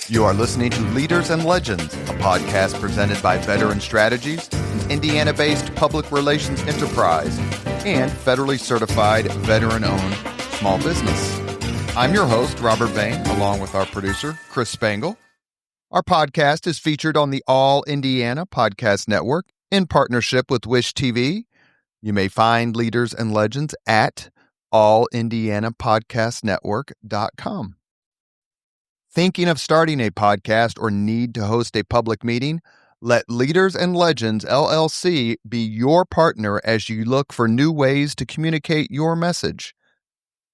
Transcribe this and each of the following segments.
You are listening to Leaders and Legends, a podcast presented by Veteran Strategies, an Indiana-based public relations enterprise, and federally certified veteran-owned small business. I'm your host, Robert Bain, along with our producer, Chris Spangle. Our podcast is featured on the All Indiana Podcast Network in partnership with Wish TV. You may find Leaders and Legends at allindianapodcastnetwork.com. Thinking of starting a podcast or need to host a public meeting? Let Leaders and Legends LLC be your partner as you look for new ways to communicate your message.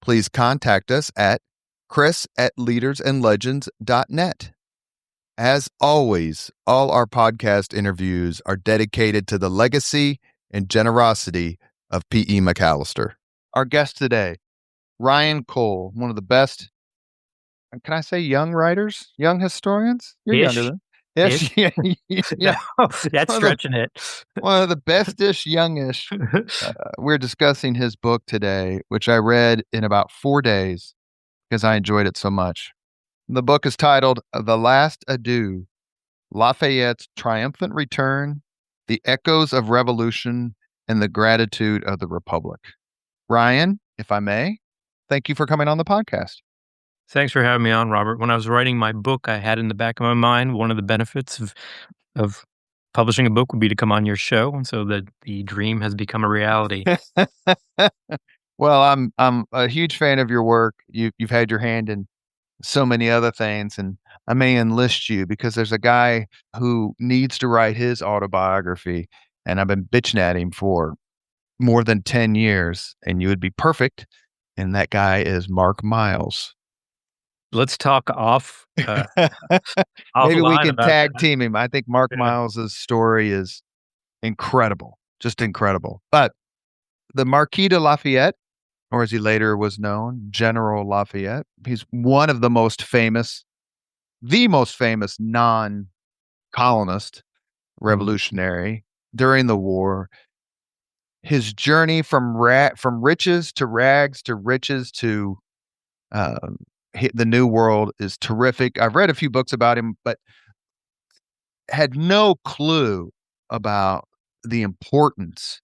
Please contact us at chris@leadersandlegends.net. As always, all our podcast interviews are dedicated to the legacy and generosity of P.E. McAllister. Our guest today, Ryan Cole, one of the best, can I say young writers, young historians? You're younger than Ish. yeah. No, that's stretching it. One of the best-ish, youngish. We're discussing his book today, which I read in about 4 days because I enjoyed it so much. The book is titled The Last Adieu, Lafayette's Triumphant Return, The Echoes of Revolution, and the Gratitude of the Republic. Ryan, if I may, thank you for coming on the podcast. Thanks for having me on, Robert. When I was writing my book, I had in the back of my mind one of the benefits of publishing a book would be to come on your show, and so the dream has become a reality. Well, I'm a huge fan of your work. You've had your hand in so many other things, and I may enlist you because there's a guy who needs to write his autobiography, and I've been bitching at him for more than 10 years, and you would be perfect. And that guy is Mark Miles. Let's talk off. Maybe we can tag team him. I think Mark Miles's story is incredible, just incredible. But the Marquis de Lafayette, or as he later was known, General Lafayette, he's one of the most famous non-colonist revolutionary during the war. His journey from riches to rags to riches to the New World is terrific. I've read a few books about him, but had no clue about the importance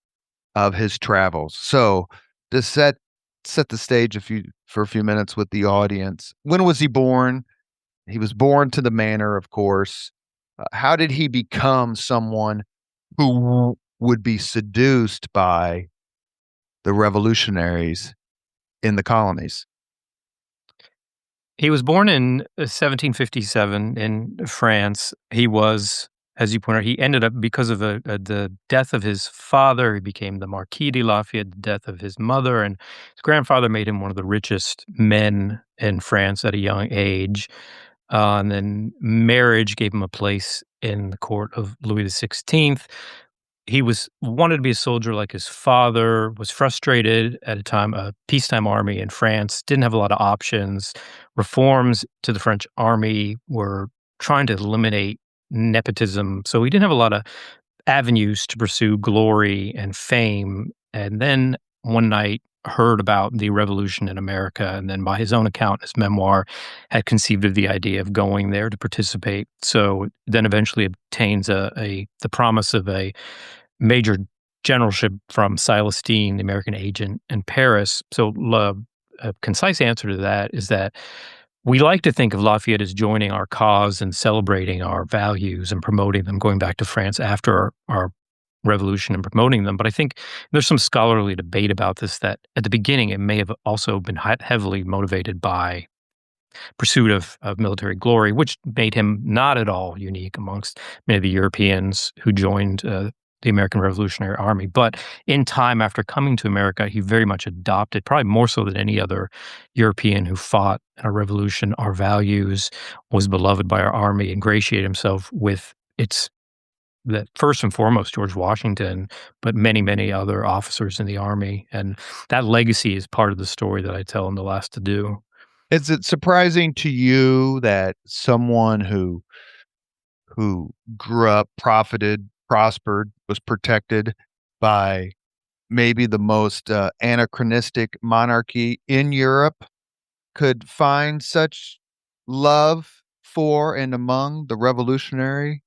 of his travels. So to set the stage for a few minutes with the audience, when was he born? He was born to the manor, of course. How did he become someone who would be seduced by the revolutionaries in the colonies? He was born in 1757 in France. He was, as you pointed out, he ended up, because of the death of his father, he became the Marquis de Lafayette, the death of his mother, and his grandfather made him one of the richest men in France at a young age. And then marriage gave him a place in the court of Louis XVI. He wanted to be a soldier like his father, was frustrated at a peacetime army in France, didn't have a lot of options. Reforms to the French army were trying to eliminate nepotism, so he didn't have a lot of avenues to pursue glory and fame. And then one night heard about the revolution in America, and then by his own account, his memoir, had conceived of the idea of going there to participate. So then eventually obtains the promise of a major generalship from Silas Deane, the American agent in Paris. So a concise answer to that is that we like to think of Lafayette as joining our cause and celebrating our values and promoting them, going back to France after our revolution and promoting them. But I think there's some scholarly debate about this, that at the beginning it may have also been heavily motivated by pursuit of military glory, which made him not at all unique amongst many of the Europeans who joined the American Revolutionary Army. But in time after coming to America, he very much adopted, probably more so than any other European who fought in a revolution, our values, was beloved by our army, ingratiated himself with that first and foremost George Washington, but many, many other officers in the army. And that legacy is part of the story that I tell in The Last Adieu. Is it surprising to you that someone who grew up, prospered, was protected by maybe the most anachronistic monarchy in Europe could find such love for and among the revolutionary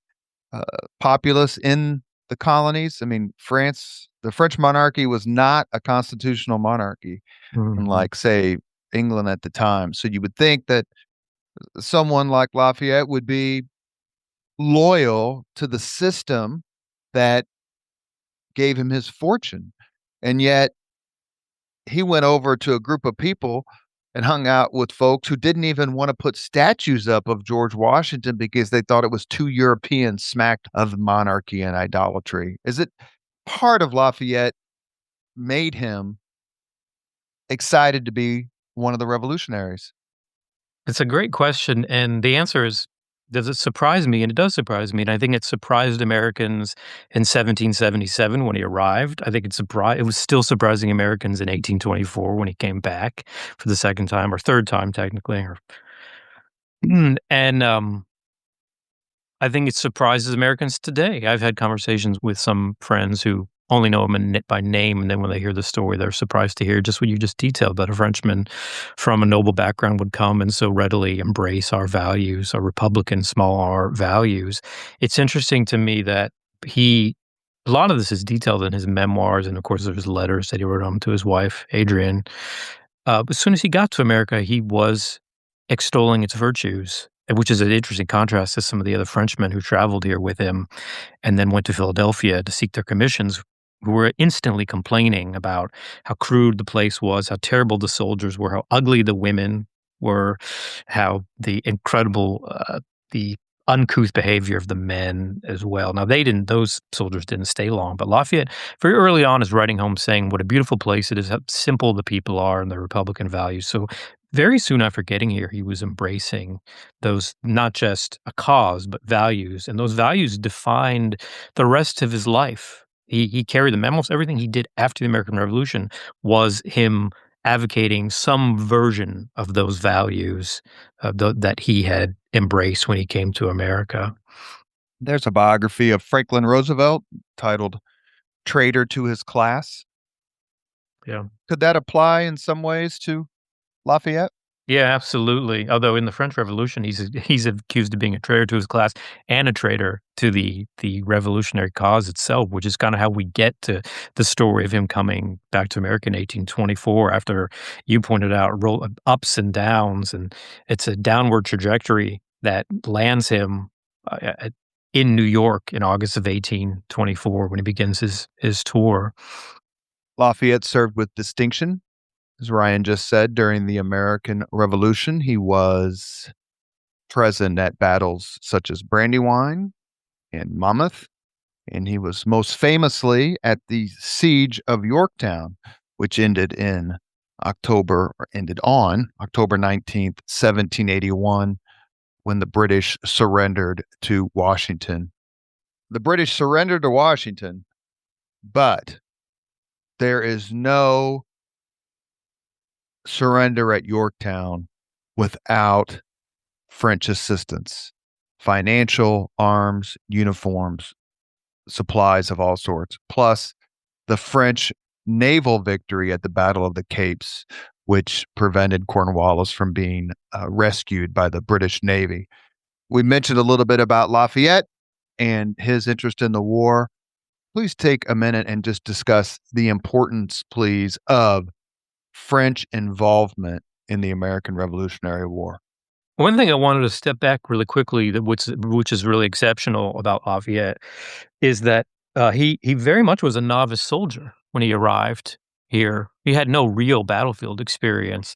uh, populace in the colonies. I mean, the French monarchy was not a constitutional monarchy, Mhm. unlike, say, England at the time. So you would think that someone like Lafayette would be loyal to the system that gave him his fortune. And yet he went over to a group of people and hung out with folks who didn't even want to put statues up of George Washington because they thought it was too European, smacked of monarchy and idolatry. Is it part of Lafayette made him excited to be one of the revolutionaries? It's a great question, and the answer is, does it surprise me? And it does surprise me, and I think it surprised Americans in 1777 when he arrived. I think it was still surprising Americans in 1824 when he came back for the second time or third time technically, or and, I think it surprises Americans today. I've had conversations with some friends who only know him by name, and then when they hear the story, they're surprised to hear just what you just detailed, that a Frenchman from a noble background would come and so readily embrace our values, our Republican small r values. It's interesting to me that he a lot of this is detailed in his memoirs, and of course, there's letters that he wrote home to his wife, Adrienne. As soon as he got to America, he was extolling its virtues, which is an interesting contrast to some of the other Frenchmen who traveled here with him and then went to Philadelphia to seek their commissions, who were instantly complaining about how crude the place was, how terrible the soldiers were, how ugly the women were, how the uncouth behavior of the men as well. Now those soldiers didn't stay long, but Lafayette very early on is writing home saying what a beautiful place it is, how simple the people are and their Republican values. So very soon after getting here, he was embracing those, not just a cause, but values. And those values defined the rest of his life. He carried them. Almost everything he did after the American Revolution was him advocating some version of those values that he had embraced when he came to America. There's a biography of Franklin Roosevelt titled Traitor to His Class. Yeah. Could that apply in some ways to Lafayette? Yeah, absolutely. Although in the French Revolution, he's accused of being a traitor to his class and a traitor to the revolutionary cause itself, which is kind of how we get to the story of him coming back to America in 1824. After you pointed out, ups and downs, and it's a downward trajectory that lands him in New York in August of 1824 when he begins his tour. Lafayette served with distinction, as Ryan just said, during the American Revolution. He was present at battles such as Brandywine and Monmouth, and he was most famously at the Siege of Yorktown, which ended on October 19th, 1781, when the British surrendered to Washington. The British surrendered to Washington, but there is no surrender at Yorktown without French assistance, financial, arms, uniforms, supplies of all sorts, plus the French naval victory at the Battle of the Capes, which prevented Cornwallis from being rescued by the British Navy. We mentioned a little bit about Lafayette and his interest in the war. Please take a minute and just discuss the importance, please, of French involvement in the American Revolutionary War. One thing I wanted to step back really quickly, which is really exceptional about Lafayette, is that he very much was a novice soldier when he arrived here. He had no real battlefield experience,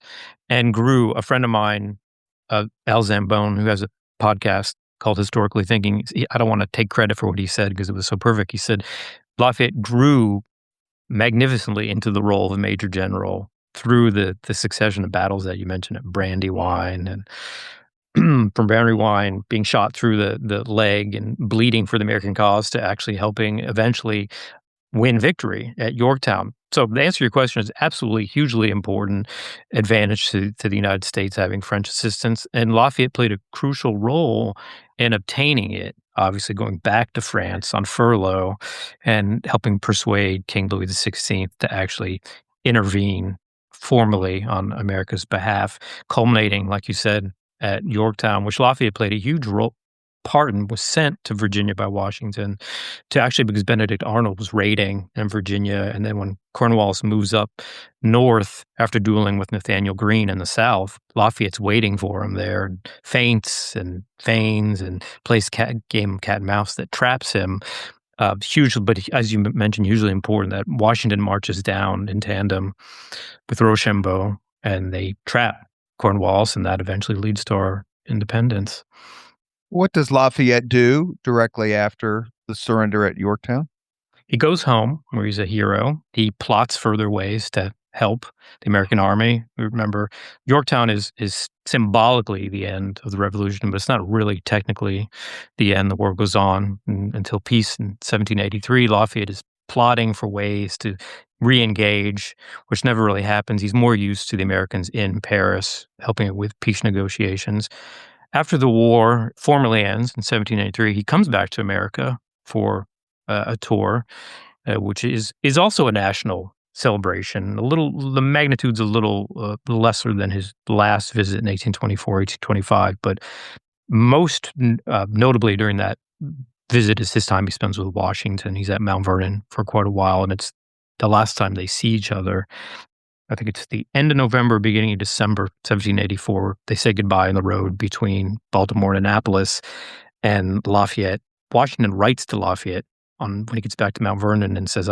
and grew. A friend of mine, Al Zambone, who has a podcast called Historically Thinking. I don't want to take credit for what he said because it was so perfect. He said Lafayette grew magnificently into the role of a major general through the succession of battles that you mentioned at Brandywine, and from Brandywine being shot through the leg and bleeding for the American cause to actually helping eventually win victory at Yorktown. So the answer to your question is absolutely hugely important advantage to the United States having French assistance, and Lafayette played a crucial role in obtaining it, obviously going back to France on furlough and helping persuade King Louis XVI to actually intervene formally on America's behalf, culminating, like you said, at Yorktown, which Lafayette played a huge part in, was sent to Virginia by Washington to actually because Benedict Arnold was raiding in Virginia. And then when Cornwallis moves up north after dueling with Nathaniel Greene in the South, Lafayette's waiting for him there, and feints and feigns and plays game of cat and mouse that traps him. Hugely, but as you mentioned, hugely important that Washington marches down in tandem with Rochambeau, and they trap Cornwallis, and that eventually leads to our independence. What does Lafayette do directly after the surrender at Yorktown? He goes home where he's a hero. He plots further ways to help the American army. Remember, Yorktown is symbolically the end of the revolution, but it's not really technically the end. The war goes on until peace in 1783. Lafayette is plotting for ways to re-engage, which never really happens. He's more used to the Americans in Paris, helping it with peace negotiations. After the war formally ends in 1783, he comes back to America for a tour, which is also a national celebration. The magnitude's a little lesser than his last visit in 1824, 1825, but most notably during that visit is his time he spends with Washington. He's at Mount Vernon for quite a while, and it's the last time they see each other. I think it's the end of November, beginning of December 1784. They say goodbye on the road between Baltimore and Annapolis, and Washington writes to Lafayette when he gets back to Mount Vernon and says,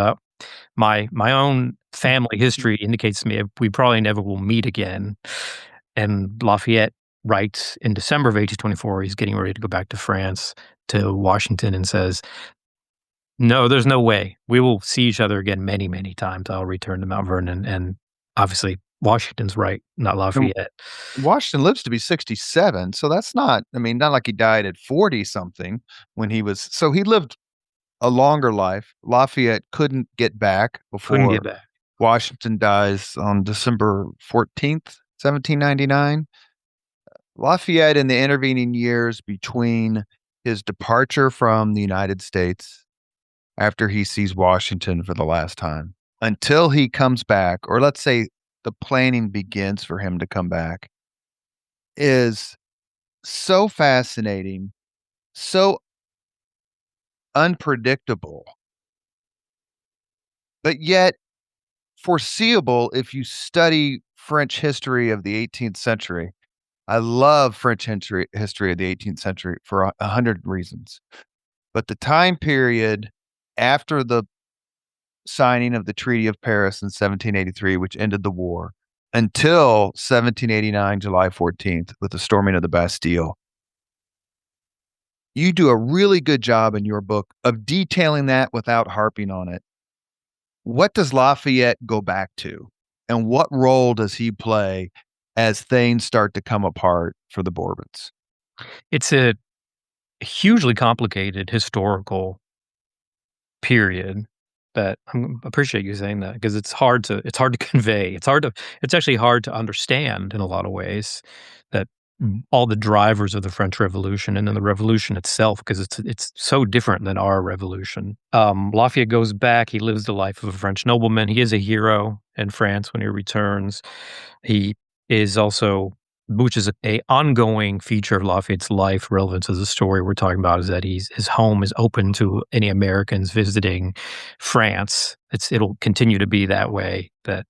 my own family history indicates to me we probably never will meet again." And Lafayette writes in December of 1824, he's getting ready to go back to France, to Washington, and says, "No, there's no way. We will see each other again many, many times. I'll return to Mount Vernon." And obviously, Washington's right, not And Lafayette. Washington lives to be 67, so that's not, I mean, not like he died at 40 something when he was, so he lived a longer life. Lafayette couldn't get back Couldn't before get back. Washington dies on December 14th, 1799. Lafayette, in the intervening years between his departure from the United States after he sees Washington for the last time until he comes back, or let's say the planning begins for him to come back, is so fascinating, so unpredictable, but yet foreseeable if you study French history of the 18th century. I love French history of the 18th century for 100 reasons. But the time period after the signing of the Treaty of Paris in 1783, which ended the war, until 1789, July 14th, with the storming of the Bastille, you do a really good job in your book of detailing that without harping on it. What does Lafayette go back to? And what role does he play as things start to come apart for the Bourbons? It's a hugely complicated historical period that I appreciate you saying that because it's hard to convey. It's actually hard to understand in a lot of ways that all the drivers of the French Revolution and then the revolution itself, because it's so different than our revolution. Lafayette goes back. He lives the life of a French nobleman. He is a hero in France when he returns. He is also, which is a ongoing feature of Lafayette's life relevant to the story we're talking about, is that his home is open to any Americans visiting France. It'll continue to be that way, that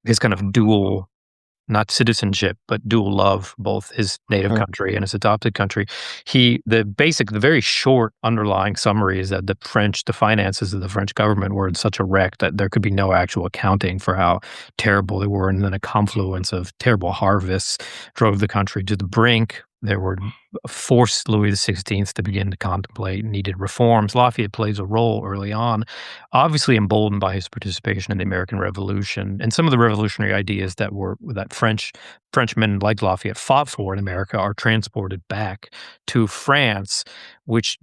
his kind of dual, not citizenship, but dual love, both his native country and his adopted country. The very short underlying summary is that the finances of the French government were in such a wreck that there could be no actual accounting for how terrible they were. And then a confluence of terrible harvests drove the country to the brink. There were forced Louis XVI to begin to contemplate needed reforms. Lafayette plays a role early on, obviously emboldened by his participation in the American Revolution and some of the revolutionary ideas that Frenchmen like Lafayette fought for in America are transported back to France, which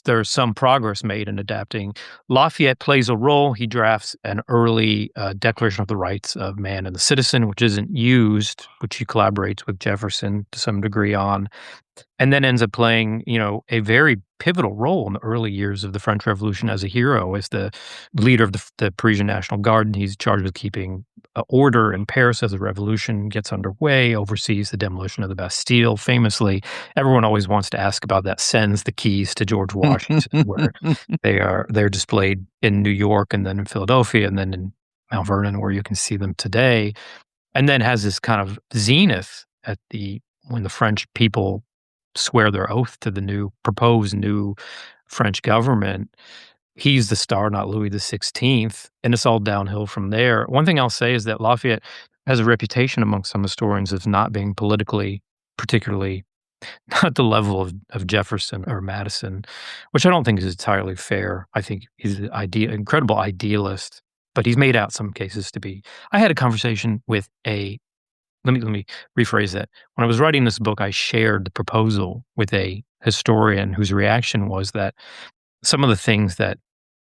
there's some progress made in adapting. Lafayette plays a role. He drafts an early Declaration of the Rights of Man and the Citizen, which isn't used, which he collaborates with Jefferson to some degree on. and then ends up playing, a very pivotal role in the early years of the French Revolution as a hero, as the leader of the Parisian National Guard, and he's charged with keeping order in Paris as the revolution gets underway, oversees the demolition of the Bastille. Famously, everyone always wants to ask about that, sends the keys to George Washington, where they're displayed in New York and then in Philadelphia and then in Mount Vernon, where you can see them today, and then has this kind of zenith at the when the French people swear their oath to the proposed new French government. He's the star, not Louis XVI, and it's all downhill from there. One thing I'll say is that Lafayette has a reputation among some historians of not being politically particularly not the level of Jefferson or Madison, which I don't think is entirely fair. I think he's an incredible idealist, but he's made out some cases to be. I had a conversation with a let me rephrase that. When I was writing this book, I shared the proposal with a historian whose reaction was that some of the things that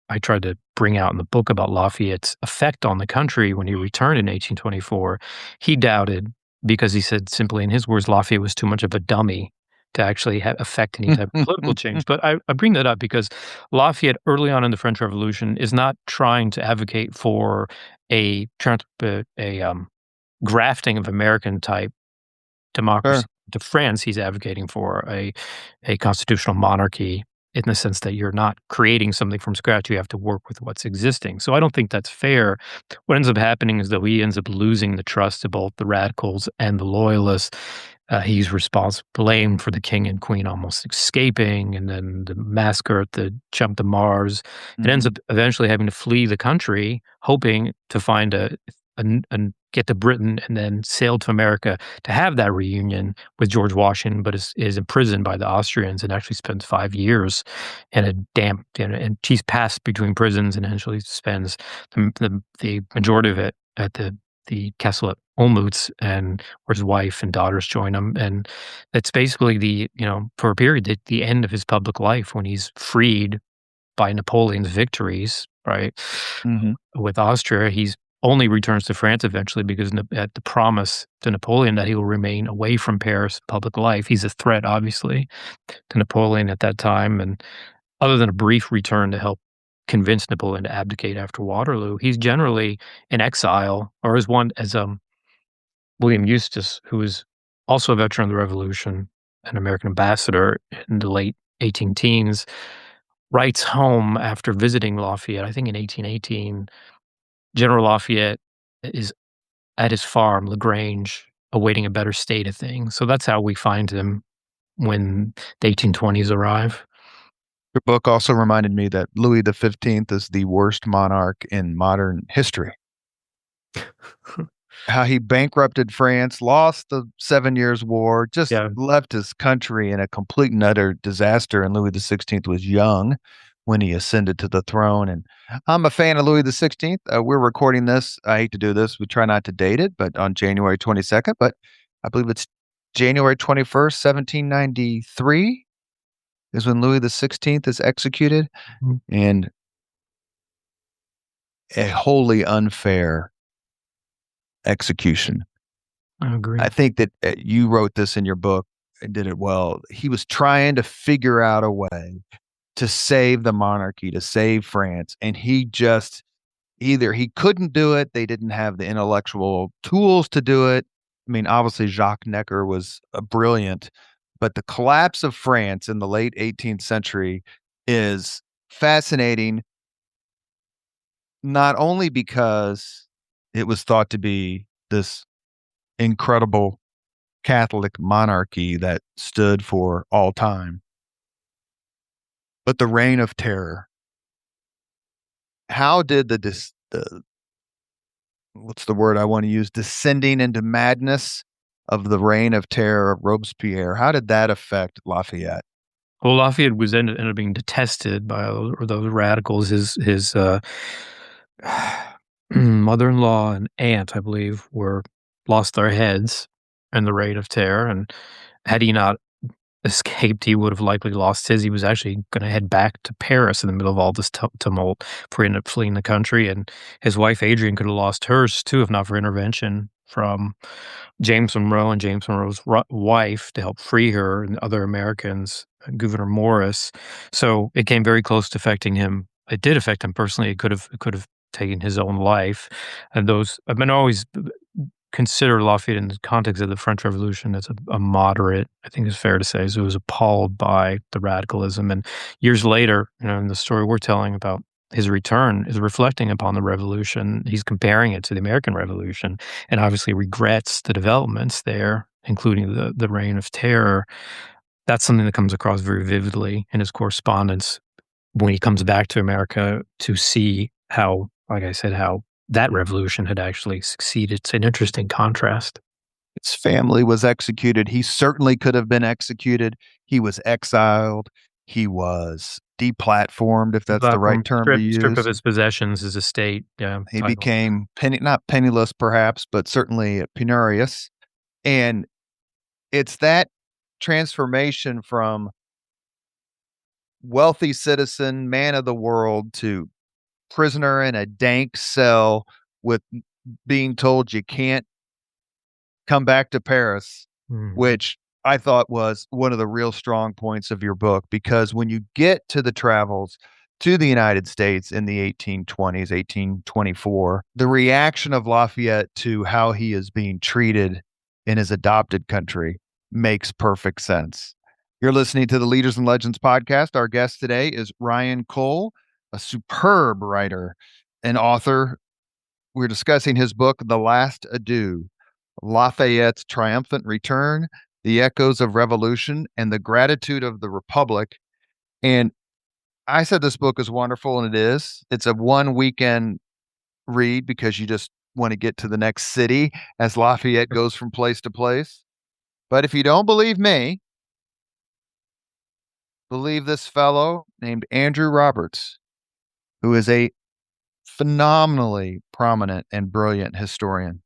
I tried to bring out in the book about Lafayette's effect on the country when he returned in 1824, he doubted because he said simply in his words, Lafayette was too much of a dummy to actually affect any type of political change. But I bring that up because Lafayette, early on in the French Revolution, is not trying to advocate for a grafting of American type democracy Sure. to France. He's advocating for a constitutional monarchy in the sense that you're not creating something from scratch. You have to work with what's existing. So I don't think that's fair. What ends up happening is that he ends up losing the trust of both the radicals and the loyalists. He's blamed for the king and queen almost escaping, and then the massacre at the Champ de Mars. It ends Mhm. up eventually having to flee the country, hoping to find get to Britain and then sail to America to have that reunion with George Washington, but is imprisoned by the Austrians and actually spends 5 years in a damp and he's passed between prisons and eventually spends the majority of it at the castle at Olmütz, and where his wife and daughters join him, and that's basically for a period, the end of his public life when he's freed by Napoleon's victories, right? Mhm. With Austria, he's only returns to France eventually because at the promise to Napoleon that he will remain away from Paris public life. He's a threat, obviously, to Napoleon at that time, and other than a brief return to help convince Napoleon to abdicate after Waterloo, he's generally in exile, or as William Eustace, who was also a veteran of the Revolution, an American ambassador in the late 18 teens, writes home after visiting Lafayette, I think in 1818. General Lafayette is at his farm, LaGrange, awaiting a better state of things. So that's how we find him when the 1820s arrive. Your book also reminded me that Louis XV is the worst monarch in modern history. How he bankrupted France, lost the 7 Years' War, just Yeah. left his country in a complete and utter disaster. And Louis XVI was young when he ascended to the throne. And I'm a fan of Louis XVI. We're recording this. I hate to do this. We try not to date it, but on January 22nd. But I believe it's January 21st, 1793 is when Louis XVI is executed. Mhm. And a wholly unfair execution. I agree. I think that you wrote this in your book and did it well. He was trying to figure out a way to save the monarchy, to save France, and he just either he couldn't do it, they didn't have the intellectual tools to do it. I mean, obviously Jacques Necker was brilliant, but the collapse of France in the late 18th century is fascinating, not only because it was thought to be this incredible Catholic monarchy that stood for all time. But the reign of terror, how did the what's the word I want to use, descending into madness of the reign of terror of Robespierre, how did that affect Lafayette? Well, Lafayette ended up being detested by those radicals. His mother-in-law and aunt, I believe, lost their heads in the Reign of Terror, and had he not escaped, he would have likely lost his. He was actually gonna head back to Paris in the middle of all this tumult before he ended up fleeing the country, and his wife, Adrienne, could have lost hers too if not for intervention from James Monroe and James Monroe's wife to help free her and other Americans, Gouverneur Morris. So it came very close to affecting him. It did affect him personally. It could have taken his own life. And those I've been always consider Lafayette in the context of the French Revolution as a moderate, I think it's fair to say. So he was appalled by the radicalism. And years later, in the story we're telling about his return is reflecting upon the revolution. He's comparing it to the American Revolution and obviously regrets the developments there, including the Reign of Terror. That's something that comes across very vividly in his correspondence when he comes back to America to see how, like I said, how that revolution had actually succeeded. It's an interesting contrast. His family was executed. He certainly could have been executed. He was exiled. He was deplatformed, if The that's the right platform term to strip of use. his possessions, his estate, yeah, He title. became not penniless, perhaps, but certainly penurious. And it's that transformation from wealthy citizen, man of the world, to prisoner in a dank cell with being told you can't come back to Paris, Mhm. which I thought was one of the real strong points of your book. Because when you get to the travels to the United States in the 1820s, 1824, the reaction of Lafayette to how he is being treated in his adopted country makes perfect sense. You're listening to the Leaders and Legends podcast. Our guest today is Ryan Cole, a superb writer and author. We're discussing his book, The Last Adieu: Lafayette's Triumphant Return, The Echoes of Revolution, and the Gratitude of the Republic. And I said this book is wonderful, and it is. It's a one weekend read because you just want to get to the next city as Lafayette goes from place to place. But if you don't believe me, believe this fellow named Andrew Roberts, who is a phenomenally prominent and brilliant historian.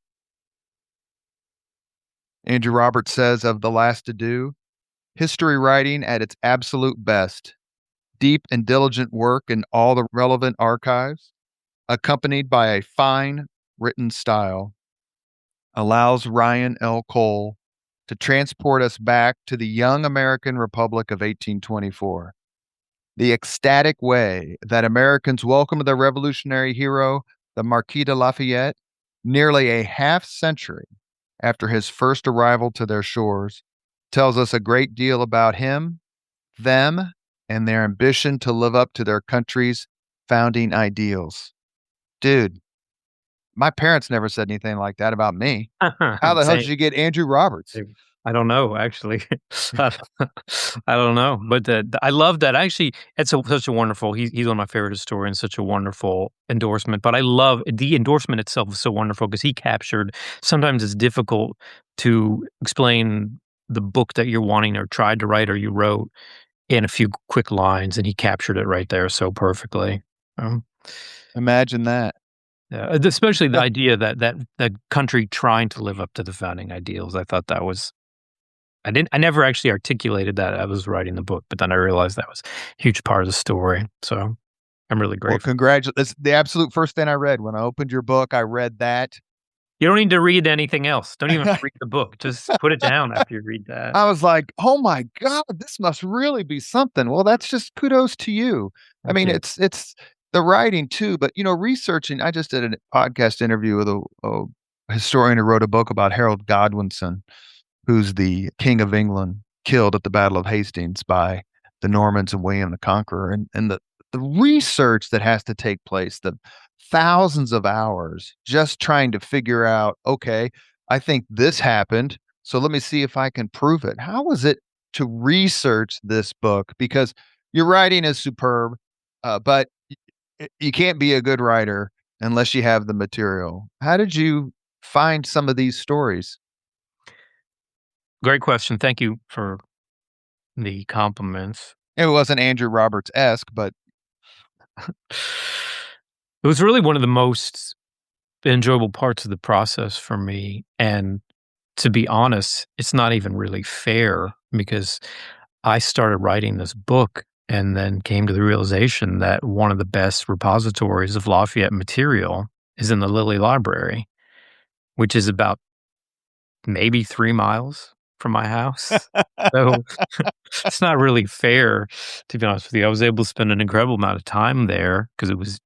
Andrew Roberts says of The Last Adieu, history writing at its absolute best, deep and diligent work in all the relevant archives, accompanied by a fine written style, allows Ryan L. Cole to transport us back to the young American Republic of 1824. The ecstatic way that Americans welcomed their revolutionary hero, the Marquis de Lafayette, nearly a half century after his first arrival to their shores, tells us a great deal about him, them, and their ambition to live up to their country's founding ideals. Dude, my parents never said anything like that about me. How the hell did Same. you get Andrew Roberts? I don't know, actually. I I don't know, but I love that. Actually, it's such a wonderful he's one of my favorite historians, such a wonderful endorsement, but I love the endorsement itself is so wonderful because he captured sometimes it's difficult to explain the book that you're wanting or tried to write or you wrote in a few quick lines, and he captured it right there so perfectly. Um, Imagine that. yeah, especially the idea that country trying to live up to the founding ideals. I thought that was I never actually articulated that I was writing the book, but then I realized that was a huge part of the story, so I'm really Well, grateful. congratulations. It's the absolute first thing I read. When I opened your book, I read that. You don't need to read anything else. Don't even read the book. Just put it down after you read that. I was like, "Oh my god, this must really be something." Well, that's just kudos to you. I Thank mean, you. it's the writing too, but, researching. I just did a podcast interview with a historian who wrote a book about Harold Godwinson, who's the King of England, killed at the Battle of Hastings by the Normans and William the Conqueror, and the research that has to take place, the thousands of hours just trying to figure out, okay, I think this happened, so let me see if I can prove it. How was it to research this book? Because your writing is superb, but you can't be a good writer unless you have the material. How did you find some of these stories? Great question. Thank you for the compliments. It wasn't Andrew Roberts-esque, but It was really one of the most enjoyable parts of the process for me, and to be honest, it's not even really fair because I started writing this book and then came to the realization that one of the best repositories of Lafayette material is in the Lilly Library, which is about maybe 3 miles from my house. So, it's not really fair, to be honest with you. I was able to spend an incredible amount of time there because it was,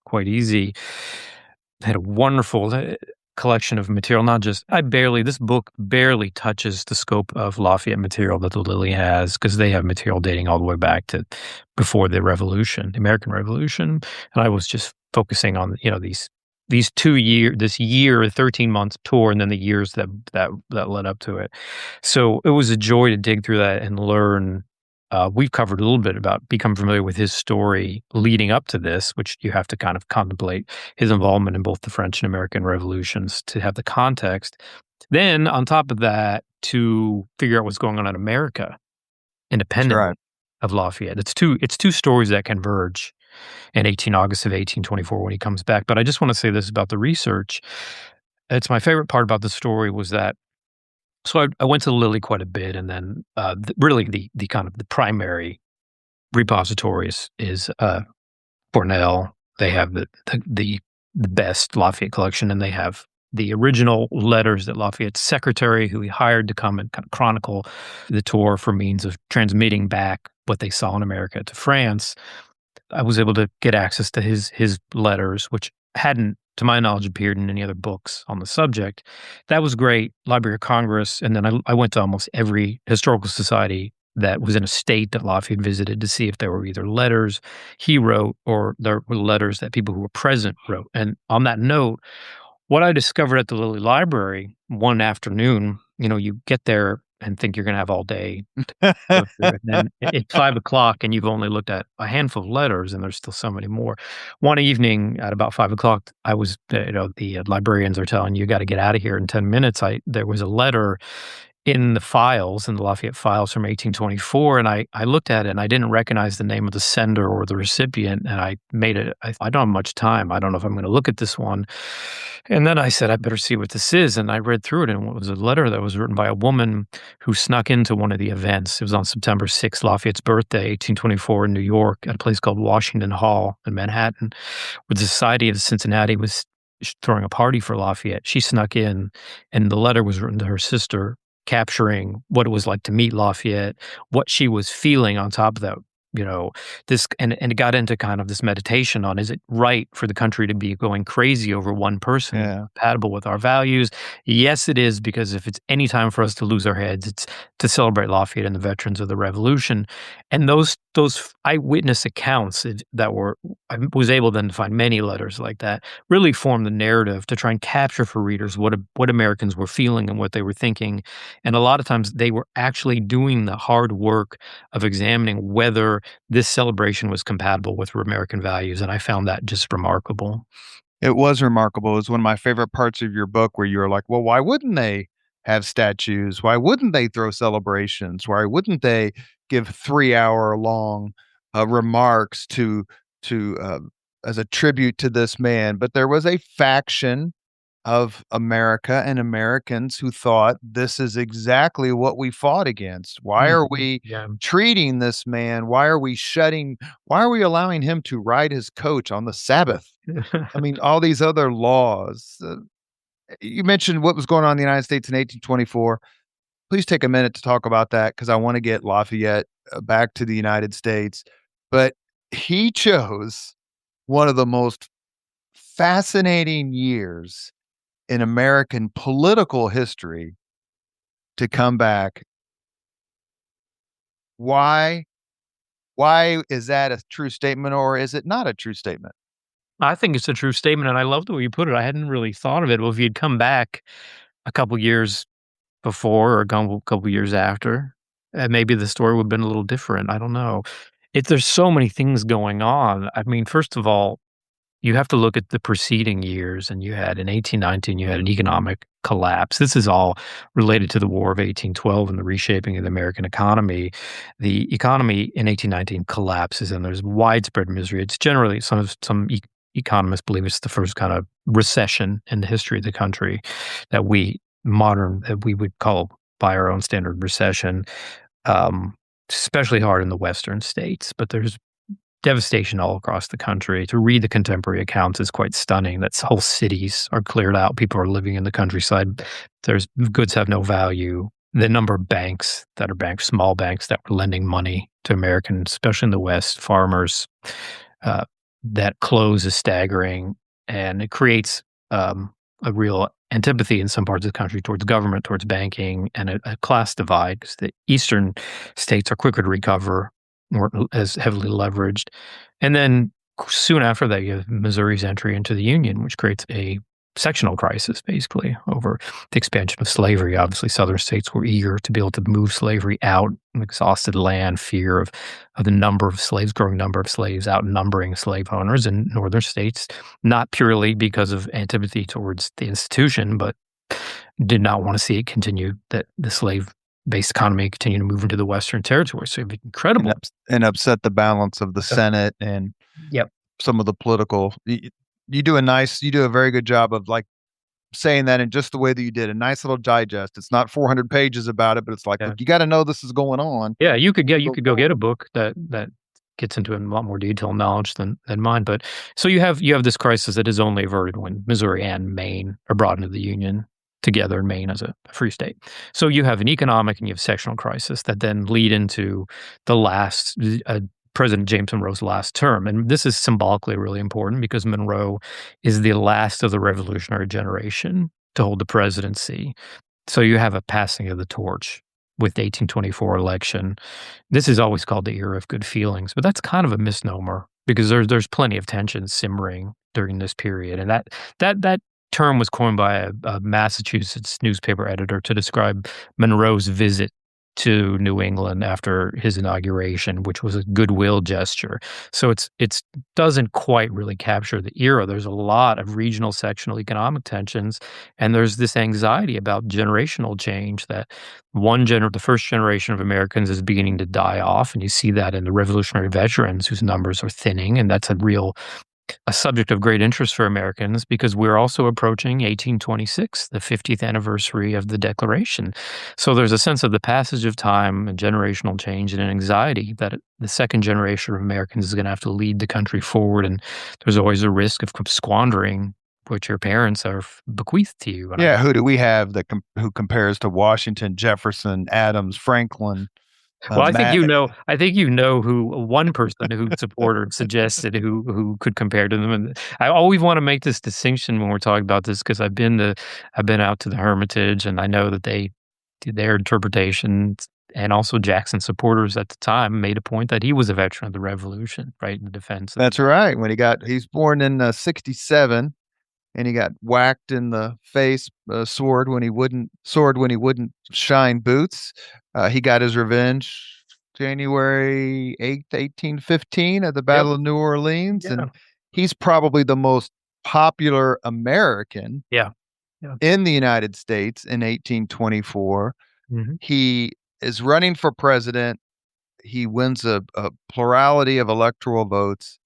quite easy. I had a wonderful, collection of material, not just this book barely touches the scope of Lafayette material that the Lily has because they have material dating all the way back to before the Revolution, the American Revolution, and I was just focusing on, these 13-month tour, and then the years that led up to it. So, it was a joy to dig through that and learn. We've covered a little bit about become familiar with his story leading up to this, which you have to kind of contemplate his involvement in both the French and American revolutions to have the context. Then, on top of that, to figure out what's going on in America That's independently right. of Lafayette. It's two stories that converge in August of 1824 when he comes back. But I just want to say this about the research. It's my favorite part about the story was that I went to the Lilly quite a bit, and then, really the kind of the primary repository is Cornell. They have the best Lafayette collection, and they have the original letters that Lafayette's secretary, who he hired to come and kind of chronicle the tour for means of transmitting back what they saw in America to France. I was able to get access to his letters, which hadn't, to my knowledge, appeared in any other books on the subject. That was great. Library of Congress, and then I went to almost every historical society that was in a state that Lafayette visited to see if there were either letters he wrote or there were letters that people who were present wrote. And on that note, what I discovered at the Lilly Library one afternoon, you get there and think you're gonna have all day go through it. And then it's 5 o'clock, and you've only looked at a handful of letters, and there's still so many more. One evening at about 5 o'clock, I was, the librarians are telling you got to get out of here in 10 minutes. There was a letter in the files, in the Lafayette files from 1824, and I looked at it, and I didn't recognize the name of the sender or the recipient, and I don't have much time. I don't know if I'm going to look at this one. And then I said, I better see what this is. And I read through it, and it was a letter that was written by a woman who snuck into one of the events. It was on September 6th, Lafayette's birthday, 1824, in New York, at a place called Washington Hall in Manhattan, where the Society of Cincinnati was throwing a party for Lafayette. She snuck in, and the letter was written to her sister, capturing what it was like to meet Lafayette, what she was feeling on top of that, this, and it got into kind of this meditation on, is it right for the country to be going crazy over one person Yeah. compatible with our values? Yes, it is, because if it's any time for us to lose our heads, it's to celebrate Lafayette and the veterans of the Revolution. And those eyewitness accounts I was able then to find many letters like that, really form the narrative to try and capture for readers what Americans were feeling and what they were thinking. And a lot of times they were actually doing the hard work of examining whether this celebration was compatible with American values, and I found that just remarkable. It was remarkable. It was one of my favorite parts of your book where you were like, well, why wouldn't they have statues? Why wouldn't they throw celebrations? Why wouldn't they give 3-hour long remarks to as a tribute to this man? But there was a faction of America and Americans who thought this is exactly what we fought against. Why Mm, are we yeah. treating this man? Why are we allowing him to ride his coach on the Sabbath? I mean, all these other laws. You mentioned what was going on in the United States in 1824. Please take a minute to talk about that because I want to get Lafayette back to the United States. But he chose one of the most fascinating years in American political history to come back. Why? Why is that a true statement or is it not a true statement? I think it's a true statement, and I love the way you put it. I hadn't really thought of it. Well, if you'd come back a couple years before or a couple years after, maybe the story would have been a little different. I don't know. There's so many things going on. I mean, first of all, you have to look at the preceding years, and you had in 1819, you had an economic collapse. This is all related to the War of 1812 and the reshaping of the American economy. The economy in 1819 collapses, and there's widespread misery. It's generally some economists believe it's the first kind of recession in the history of the country that we would call by our own standard recession. Um, Especially hard in the Western states, but there's devastation all across the country. To read the contemporary accounts is quite stunning. That's whole cities are cleared out. People are living in the countryside. There's goods have no value. The number of banks that are banks, small banks that were lending money to Americans, especially in the West, farmers, uh, that close is staggering, and it creates a real antipathy in some parts of the country towards government, towards banking, and a class divide because the eastern states are quicker to recover, weren't as heavily leveraged. And then soon after that, you have Missouri's entry into the Union, which creates a sectional crisis basically over the expansion of slavery. Obviously, southern states were eager to be able to move slavery out, exhausted land, fear of the number of slaves, growing number of slaves outnumbering slave owners in northern states, not purely because of antipathy towards the institution, but did not want to see it continue, that the slave-based economy continue to move into the Western territory. So it'd be and, incredible. and upset the balance of the Uh, Senate and Yep. some of the political. You do a very good job of like saying that in just the way that you did a nice little digest. It's not 400 pages about it, but it's like, Yeah. look, you got to know this is going on. Yeah, you Go could go get forward. a book that gets into a lot more detailed knowledge than mine, but so you have this crisis that is only averted when Missouri and Maine are brought into the Union together, and Maine as a free state. So you have an economic and you have sectional crisis that then lead into the last President James Monroe's last term, and this is symbolically really important because Monroe is the last of the Revolutionary generation to hold the presidency. So you have a passing of the torch with the 1824 election. This is always called the era of good feelings, but that's kind of a misnomer because there's plenty of tension simmering during this period, and that term was coined by a Massachusetts newspaper editor to describe Monroe's visit to New England after his inauguration, which was a goodwill gesture. So it's doesn't quite really capture the era. There's a lot of regional sectional economic tensions, and there's this anxiety about generational change that the first generation of Americans is beginning to die off, and you see that in the Revolutionary veterans whose numbers are thinning, and that's a subject of great interest for Americans because we're also approaching 1826, the 50th anniversary of the Declaration. So there's a sense of the passage of time and generational change and an anxiety that the second generation of Americans is going to have to lead the country forward, and there's always a risk of squandering what your parents are bequeathed to you. And I Yeah, who do we have that who compares to Washington, Jefferson, Adams, Franklin, Well, Matt? I think you know who one person who supported suggested who could compare to them, and I always wanna make this distinction when we're talking about this because I've been out to the Hermitage, and I know that they their interpretations and also Jackson supporters at the time made a point that he was a veteran of the Revolution, right, in the defense of That's right. He's born in 67, and he got whacked in the face, sword when he wouldn't shine boots. He got his revenge January 8th, 1815 at the Yep, Battle of New Orleans, yeah, and he's probably the most popular American yeah, yeah, in the United States in 1824. mhm, He is running for president. He wins a plurality of electoral votes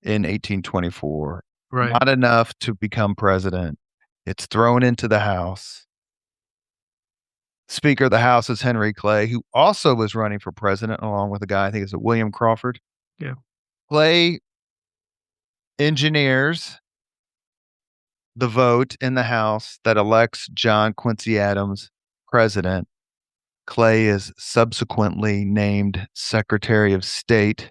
in 1824. right, Not enough to become president. It's thrown into the House. Speaker of the House is Henry Clay, who also was running for president along with a guy, I think it's William Crawford. yeah, Clay engineers the vote in the House that elects John Quincy Adams president. Clay is subsequently named Secretary of State,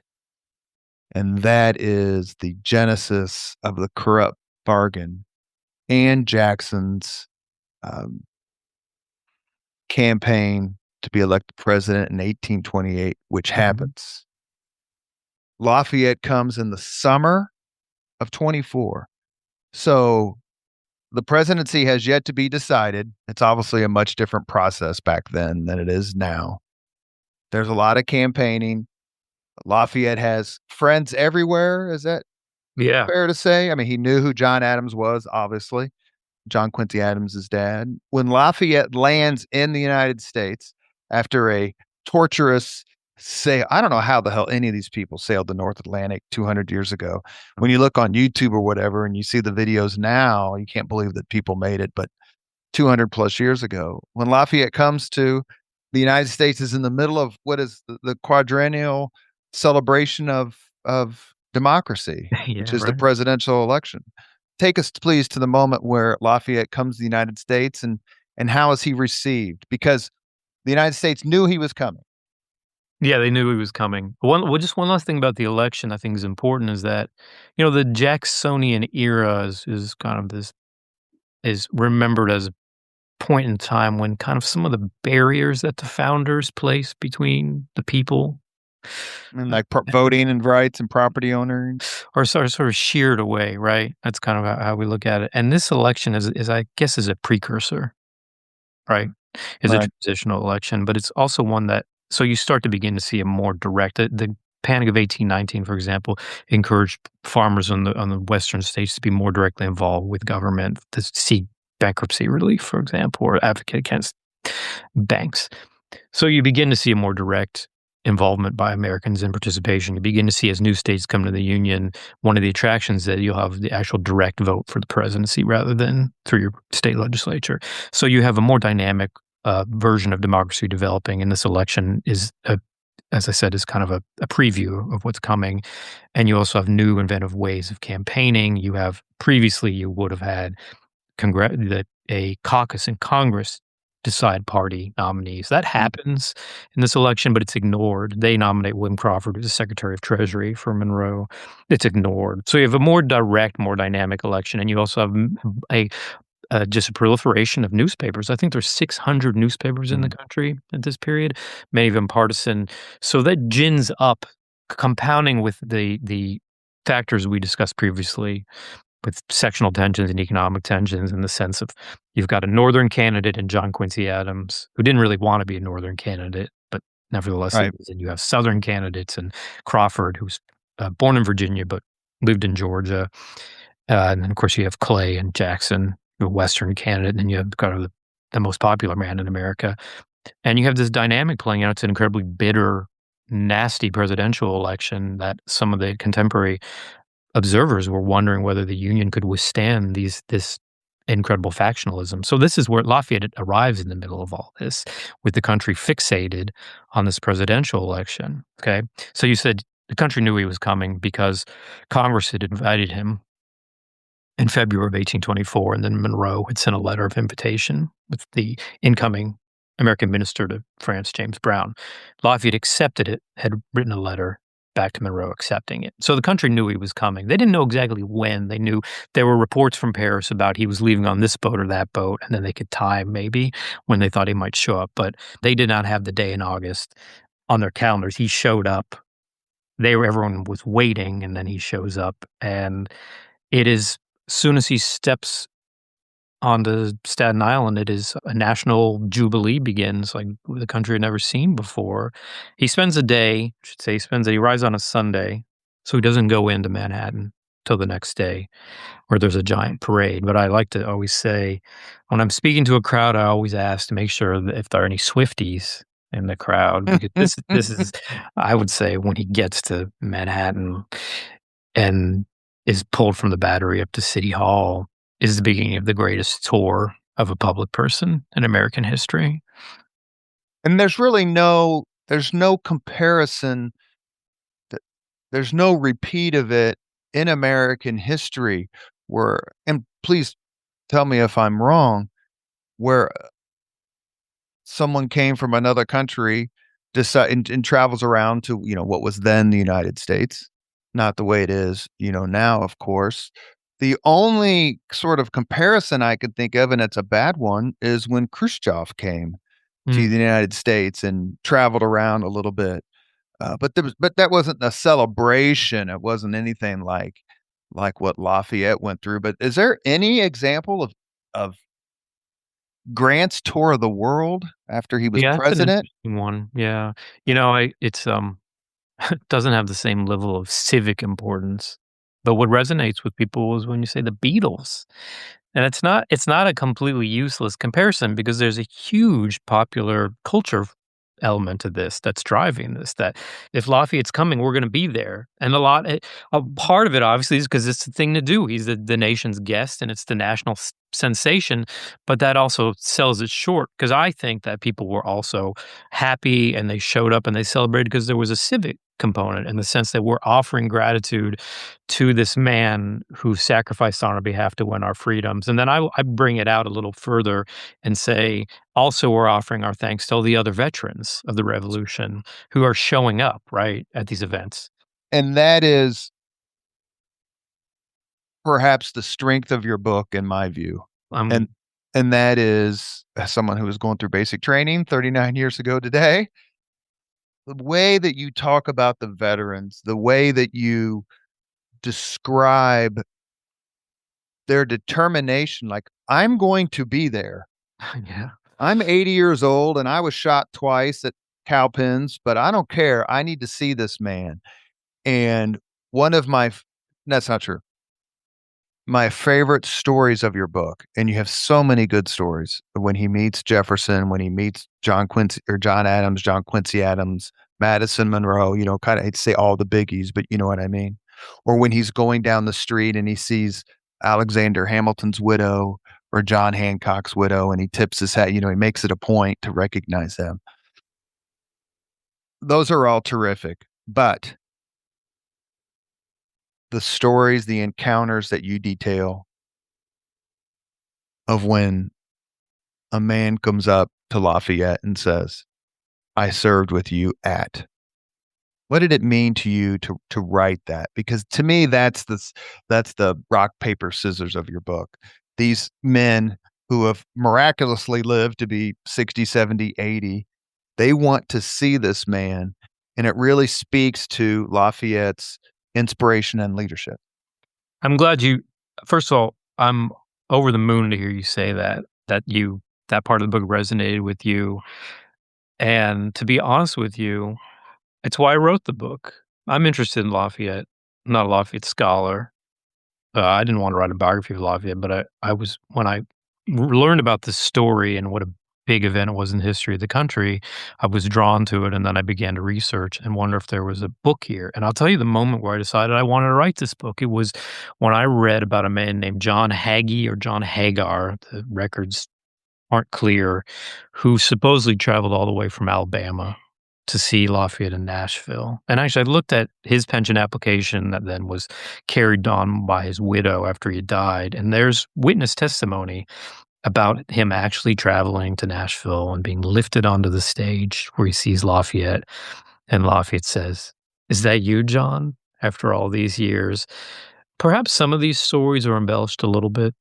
and that is the genesis of the corrupt bargain and Jackson's um, campaign to be elected president in 1828, which mhm, happens. Lafayette comes in the summer of 24. So the presidency has yet to be decided. It's obviously a much different process back then than it is now. There's a lot of campaigning. Lafayette has friends everywhere. Is that yeah, fair to say? I mean, he knew who John Adams was, obviously. John Quincy Adams' dad. When Lafayette lands in the United States after a torturous sail, I don't know how the hell any of these people sailed the North Atlantic 200 years ago. When you look on YouTube or whatever and you see the videos now, you can't believe that people made it, but 200 plus years ago. When Lafayette comes to the United States is in the middle of what is the quadrennial celebration of of democracy, which Yeah, is the right. presidential election. Take us, please, to the moment where Lafayette comes to the United States, and how is he received? Because the United States knew he was coming. Yeah, they knew he was coming. Just one last thing about the election I think is important is that, the Jacksonian era is kind of this is remembered as a point in time when kind of some of the barriers that the founders placed between the people, And uh, like and voting and rights and property owners. sort of sheared away, right? That's kind of how we look at it. And this election is I guess is a precursor, right? Is a Right. transitional election, but it's also one that so you start to begin to see a more direct the Panic of 1819, for example, encouraged farmers on the western states to be more directly involved with government to seek bankruptcy relief, for example, or advocate against banks. So you begin to see a more direct involvement by Americans in participation. You begin to see as new states come to the union, one of the attractions that you'll have the actual direct vote for the presidency rather than through your state legislature. So you have a more dynamic version of democracy developing, and this election is as I said, is kind of a preview of what's coming. And you also have new inventive ways of campaigning. You have previously you would have had a caucus in Congress decide party nominees. That Mm. happens in this election, but it's ignored. They nominate William Crawford, who's the Secretary of Treasury for Monroe. It's ignored. So you have a more direct, more dynamic election, and you also have a just a proliferation of newspapers. I think there's 600 newspapers in the Mm. country at this period, many of them partisan. So that gins up, compounding with the factors we discussed previously with sectional tensions and economic tensions in the sense of you've got a northern candidate in John Quincy Adams who didn't really want to be a northern candidate, but nevertheless he Right. is. And you have southern candidates and Crawford, who's born in Virginia but lived in Georgia. And then, of course, you have Clay and Jackson, a western candidate, and then you have kind of the most popular man in America. And you have this dynamic playing out. It's an incredibly bitter, nasty presidential election that some of the contemporary observers were wondering whether the Union could withstand this incredible factionalism. So this is where Lafayette arrives in the middle of all this, with the country fixated on this presidential election. Okay, so you said the country knew he was coming because Congress had invited him in February of 1824, and then Monroe had sent a letter of invitation with the incoming American minister to France, James Brown. Lafayette accepted it, had written a letter back to Monroe accepting it. So the country knew he was coming. They didn't know exactly when. They knew there were reports from Paris about he was leaving on this boat or that boat, and then they could time maybe when they thought he might show up. But they did not have the day in August on their calendars. He showed up. Everyone was waiting, and then he shows up, and it is soon as he steps onto Staten Island, it is a national jubilee begins like the country had never seen before. He spends a day, I should say, he arrives on a Sunday, so he doesn't go into Manhattan till the next day where there's a giant parade. But I like to always say, when I'm speaking to a crowd, I always ask to make sure that if there are any Swifties in the crowd, because this is, I would say, when he gets to Manhattan and is pulled from the Battery up to City Hall is the beginning of the greatest tour of a public person in American history. And there's no comparison, th there's no repeat of it in American history where, and please tell me if I'm wrong, where someone came from another country, decide and travels around to, what was then the United States, not the way it is, now, of course. The only sort of comparison I could think of, and it's a bad one, is when Khrushchev came to Mm. the United States and traveled around a little bit. But that wasn't a celebration. It wasn't anything like what Lafayette went through. But is there any example of Grant's tour of the world after he was Yeah, that's an president? interesting one. Yeah. It doesn't have the same level of civic importance. But what resonates with people is when you say the Beatles. And it's not a completely useless comparison because there's a huge popular culture element to this that's driving this, that if Lafayette's coming, we're gonna be there. And a part of it obviously is because it's the thing to do. He's the nation's guest and it's the national sensation, but that also sells it short because I think that people were also happy and they showed up and they celebrated because there was a civic component in the sense that we're offering gratitude to this man who sacrificed on our behalf to win our freedoms. And then I bring it out a little further and say, also, we're offering our thanks to all the other veterans of the revolution who are showing up, right, at these events. And that is perhaps the strength of your book, in my view. And Um, and that is, as someone who was going through basic training 39 years ago today, the way that you talk about the veterans, the way that you describe their determination, like, I'm going to be there. yeah. I'm 80 years old and I was shot twice at Cowpens, but I don't care. I need to see this man. And one of my, that's not true. My favorite stories of your book, and you have so many good stories, when he meets Jefferson, when he meets John Quincy or John Adams, John Quincy Adams, Madison Monroe, kind of, I'd say all the biggies, but you know what I mean? Or when he's going down the street and he sees Alexander Hamilton's widow or John Hancock's widow and he tips his hat, he makes it a point to recognize them. Those are all terrific, but the stories, the encounters that you detail of when a man comes up to Lafayette and says, I served with you at. What did it mean to you to write that? Because to me, that's the rock, paper, scissors of your book. These men who have miraculously lived to be 60, 70, 80, they want to see this man. And it really speaks to Lafayette's inspiration and leadership. I'm glad you first of all, I'm over the moon to hear you say that part of the book resonated with you, and to be honest with you, it's why I wrote the book. I'm interested in Lafayette. I'm not a Lafayette scholar. I didn't want to write a biography of Lafayette, but I was when I learned about this story and what a big event it was in the history of the country, I was drawn to it, and then I began to research and wonder if there was a book here. And I'll tell you the moment where I decided I wanted to write this book. It was when I read about a man named John Hagee or John Hagar. The records aren't clear, who supposedly traveled all the way from Alabama to see Lafayette in Nashville. And actually, I looked at his pension application that then was carried on by his widow after he died, and there's witness testimony about him actually traveling to Nashville and being lifted onto the stage where he sees Lafayette, and Lafayette says, "Is that you, John?" After all these years. Perhaps some of these stories are embellished a little bit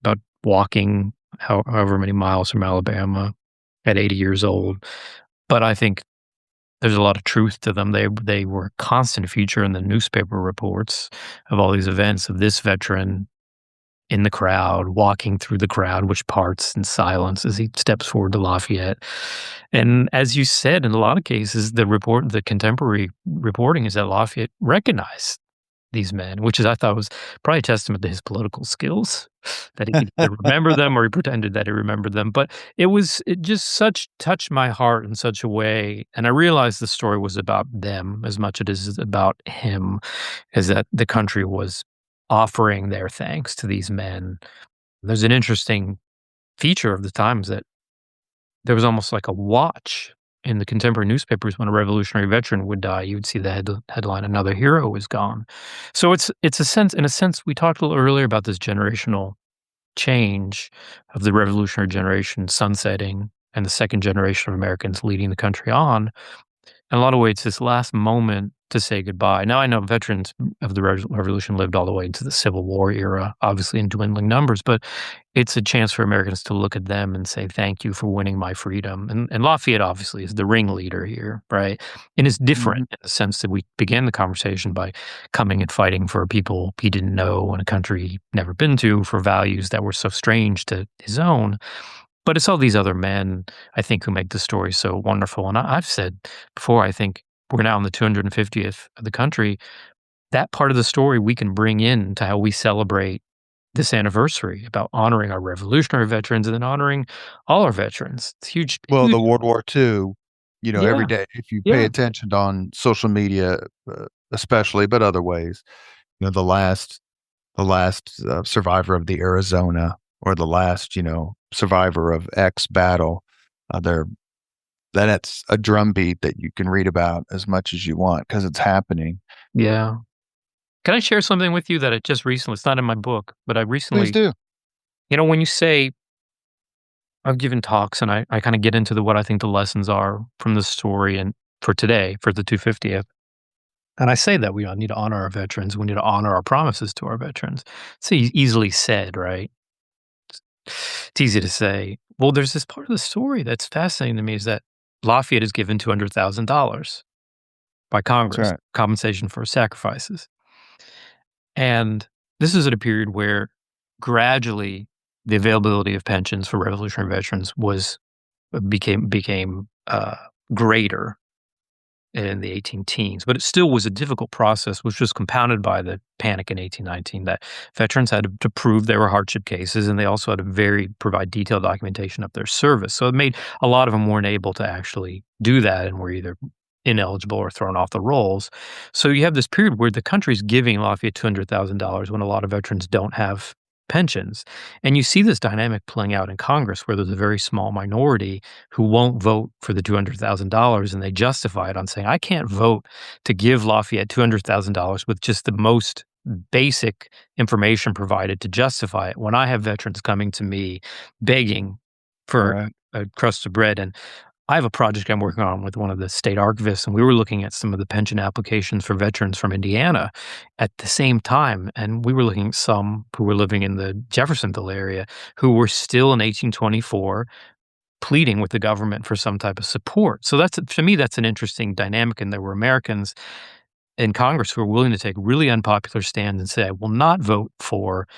about walking however many miles from Alabama at 80 years old, but I think there's a lot of truth to them. They were a constant feature in the newspaper reports of all these events of this veteran in the crowd, walking through the crowd, which parts in silence as he steps forward to Lafayette. And as you said, in a lot of cases, the contemporary reporting is that Lafayette recognized these men, which is I thought was probably a testament to his political skills, that he could either remember them or he pretended that he remembered them. But it just such touched my heart in such a way, and I realized the story was about them as much as it is about him, is that the country was offering their thanks to these men. There's an interesting feature of the times that there was almost like a watch in the contemporary newspapers when a revolutionary veteran would die. You would see the headline, "Another hero is gone." So it's a sense, in a sense, we talked a little earlier about this generational change of the revolutionary generation sunsetting and the second generation of Americans leading the country on. In a lot of ways, it's this last moment to say goodbye. Now, I know veterans of the revolution lived all the way into the Civil War era, obviously in dwindling numbers, but it's a chance for Americans to look at them and say, thank you for winning my freedom. And Lafayette obviously is the ringleader here, right? And it's different Mhm. in the sense that we began the conversation by coming and fighting for people he didn't know in a country he'd never been to, for values that were so strange to his own. But it's all these other men, I think, who make the story so wonderful. And I've said before, I think we're now in the 250th of the country. That part of the story we can bring in to how we celebrate this anniversary, about honoring our revolutionary veterans and then honoring all our veterans. It's huge, Well, huge. the World War II, every Yeah, day, if you pay yeah. attention on social media, especially, but other ways, the last survivor of the Arizona, or the last, survivor of X battle, they're That's a drumbeat that you can read about as much as you want because it's happening. Yeah. Can I share something with you that I just recently it's not in my book, but I Please recently do. when you say I've given talks and I kinda get into what I think the lessons are from the story and for today, for the 250th, and I say that we need to honor our veterans, we need to honor our promises to our veterans. It's easily said, right? It's easy to say. Well, there's this part of the story that's fascinating to me is that Lafayette is given $200,000 by That's Congress, right. compensation for sacrifices. And this is at a period where gradually the availability of pensions for Revolutionary veterans was became greater in the 18 teens, but it still was a difficult process, which was compounded by the panic in 1819 that veterans had to prove they were hardship cases, and they also had to provide detailed documentation of their service. So it made a lot of them weren't able to actually do that and were either ineligible or thrown off the rolls. So you have this period where the country's giving Lafayette $200,000 when a lot of veterans don't have pensions. And you see this dynamic playing out in Congress where there's a very small minority who won't vote for the $200,000 and they justify it on saying, I can't vote to give Lafayette $200,000 with just the most basic information provided to justify it when I have veterans coming to me begging for Right. a crust of bread. And I have a project I'm working on with one of the state archivists, and we were looking at some of the pension applications for veterans from Indiana at the same time. And we were looking at some who were living in the Jeffersonville area who were still in 1824 pleading with the government for some type of support. So that's to me, that's an interesting dynamic. And there were Americans in Congress who were willing to take really unpopular stands and say, I will not vote for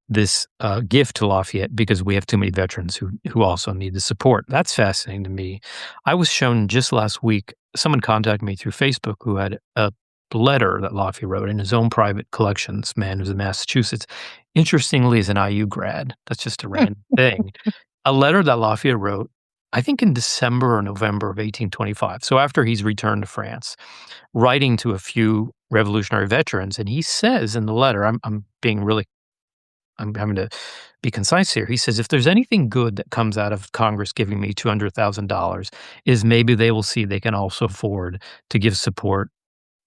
this gift to Lafayette because we have too many veterans who also need the support. That's fascinating to me. I was shown just last week, someone contacted me through Facebook who had a letter that Lafayette wrote in his own private collections, man who's in Massachusetts. Interestingly, is an IU grad. That's just a random thing. A letter that Lafayette wrote, I think in December or November of 1825. So after he's returned to France, writing to a few revolutionary veterans. And he says in the letter, I'm being really I'm having to be concise here. He says, if there's anything good that comes out of Congress giving me $200,000 is maybe they will see they can also afford to give support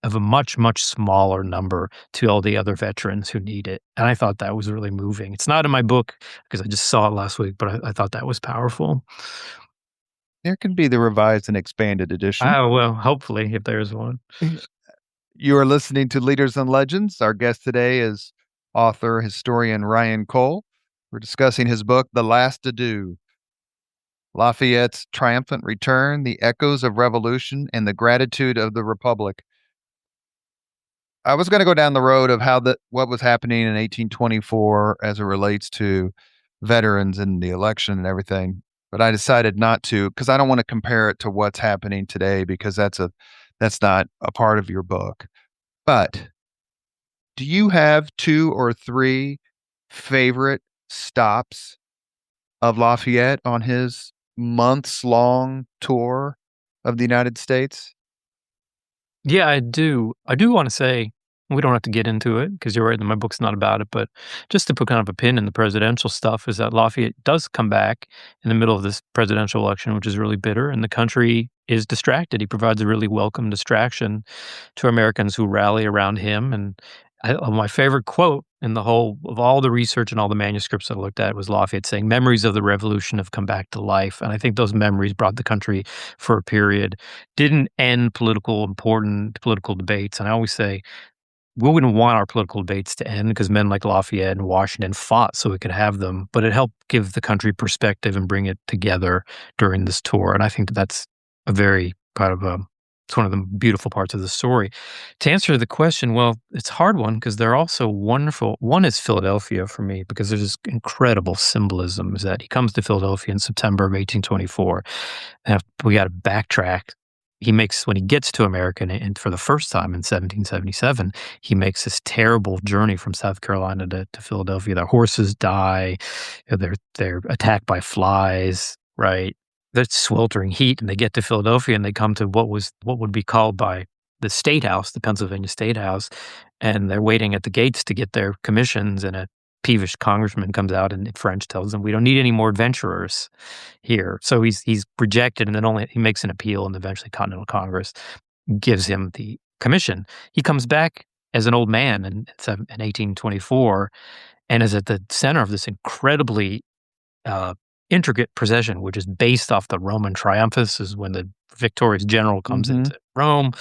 of a much, much smaller number to all the other veterans who need it. And I thought that was really moving. It's not in my book because I just saw it last week, but I thought that was powerful. There can be the revised and expanded edition. Oh, well, hopefully, if there's one. You are listening to Leaders and Legends. Our guest today is author, historian Ryan Cole. We're discussing his book, The Last Adieu, Lafayette's Triumphant Return, The Echoes of Revolution, and the Gratitude of the Republic. I was going to go down the road of what was happening in 1824 as it relates to veterans and the election and everything, but I decided not to because I don't want to compare it to what's happening today because that's not a part of your book. But do you have two or three favorite stops of Lafayette on his months long tour of the United States? Yeah, I do. I do wanna say we don't have to get into it because you're right, my book's not about it, but just to put kind of a pin in the presidential stuff is that Lafayette does come back in the middle of this presidential election, which is really bitter, and the country is distracted. He provides a really welcome distraction to Americans who rally around him, and my favorite quote in the whole of all the research and all the manuscripts I looked at was Lafayette saying, "Memories of the revolution have come back to life," and I think those memories brought the country for a period didn't end important political debates, and I always say, we wouldn't want our political debates to end because men like Lafayette and Washington fought so we could have them, but it helped give the country perspective and bring it together during this tour, and I think that's a very kind of a it's one of the beautiful parts of the story. To answer the question, well, it's a hard one because they're also wonderful. One is Philadelphia for me because there's this incredible symbolism is that he comes to Philadelphia in September of 1824. And we got to backtrack. He makes when he gets to America and for the first time in 1777, he makes this terrible journey from South Carolina to Philadelphia. Their horses die, they're attacked by flies, right? There's sweltering heat, and they get to Philadelphia and they come to what would be called by the State House, the Pennsylvania State House, and they're waiting at the gates to get their commissions, and a peevish congressman comes out and in French tells him, "We don't need any more adventurers here." So he's rejected, and then only he makes an appeal, and eventually Continental Congress gives him the commission. He comes back as an old man in 1824 and is at the center of this incredibly uh, intricate procession, which is based off the Roman Triumphus, is when the victorious general comes Mhm. into Rome,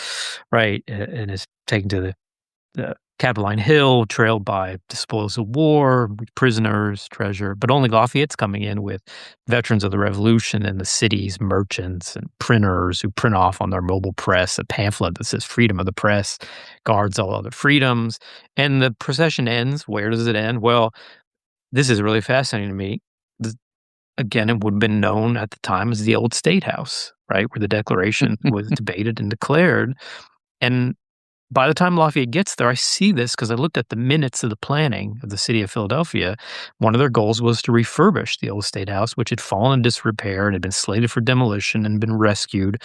right, and is taken to the Capitoline Hill, trailed by the spoils of war, prisoners, treasure. But only Lafayette's coming in with veterans of the Revolution and the city's merchants and printers who print off on their mobile press a pamphlet that says "Freedom of the Press guards all other freedoms." And the procession ends. Where does it end? Well, this is really fascinating to me. The, again, it would have been known at the time as the Old State House, right, where the Declaration was debated and declared. And by the time Lafayette gets there, I see this because I looked at the minutes of the planning of the city of Philadelphia. One of their goals was to refurbish the old State House, which had fallen in disrepair and had been slated for demolition and been rescued.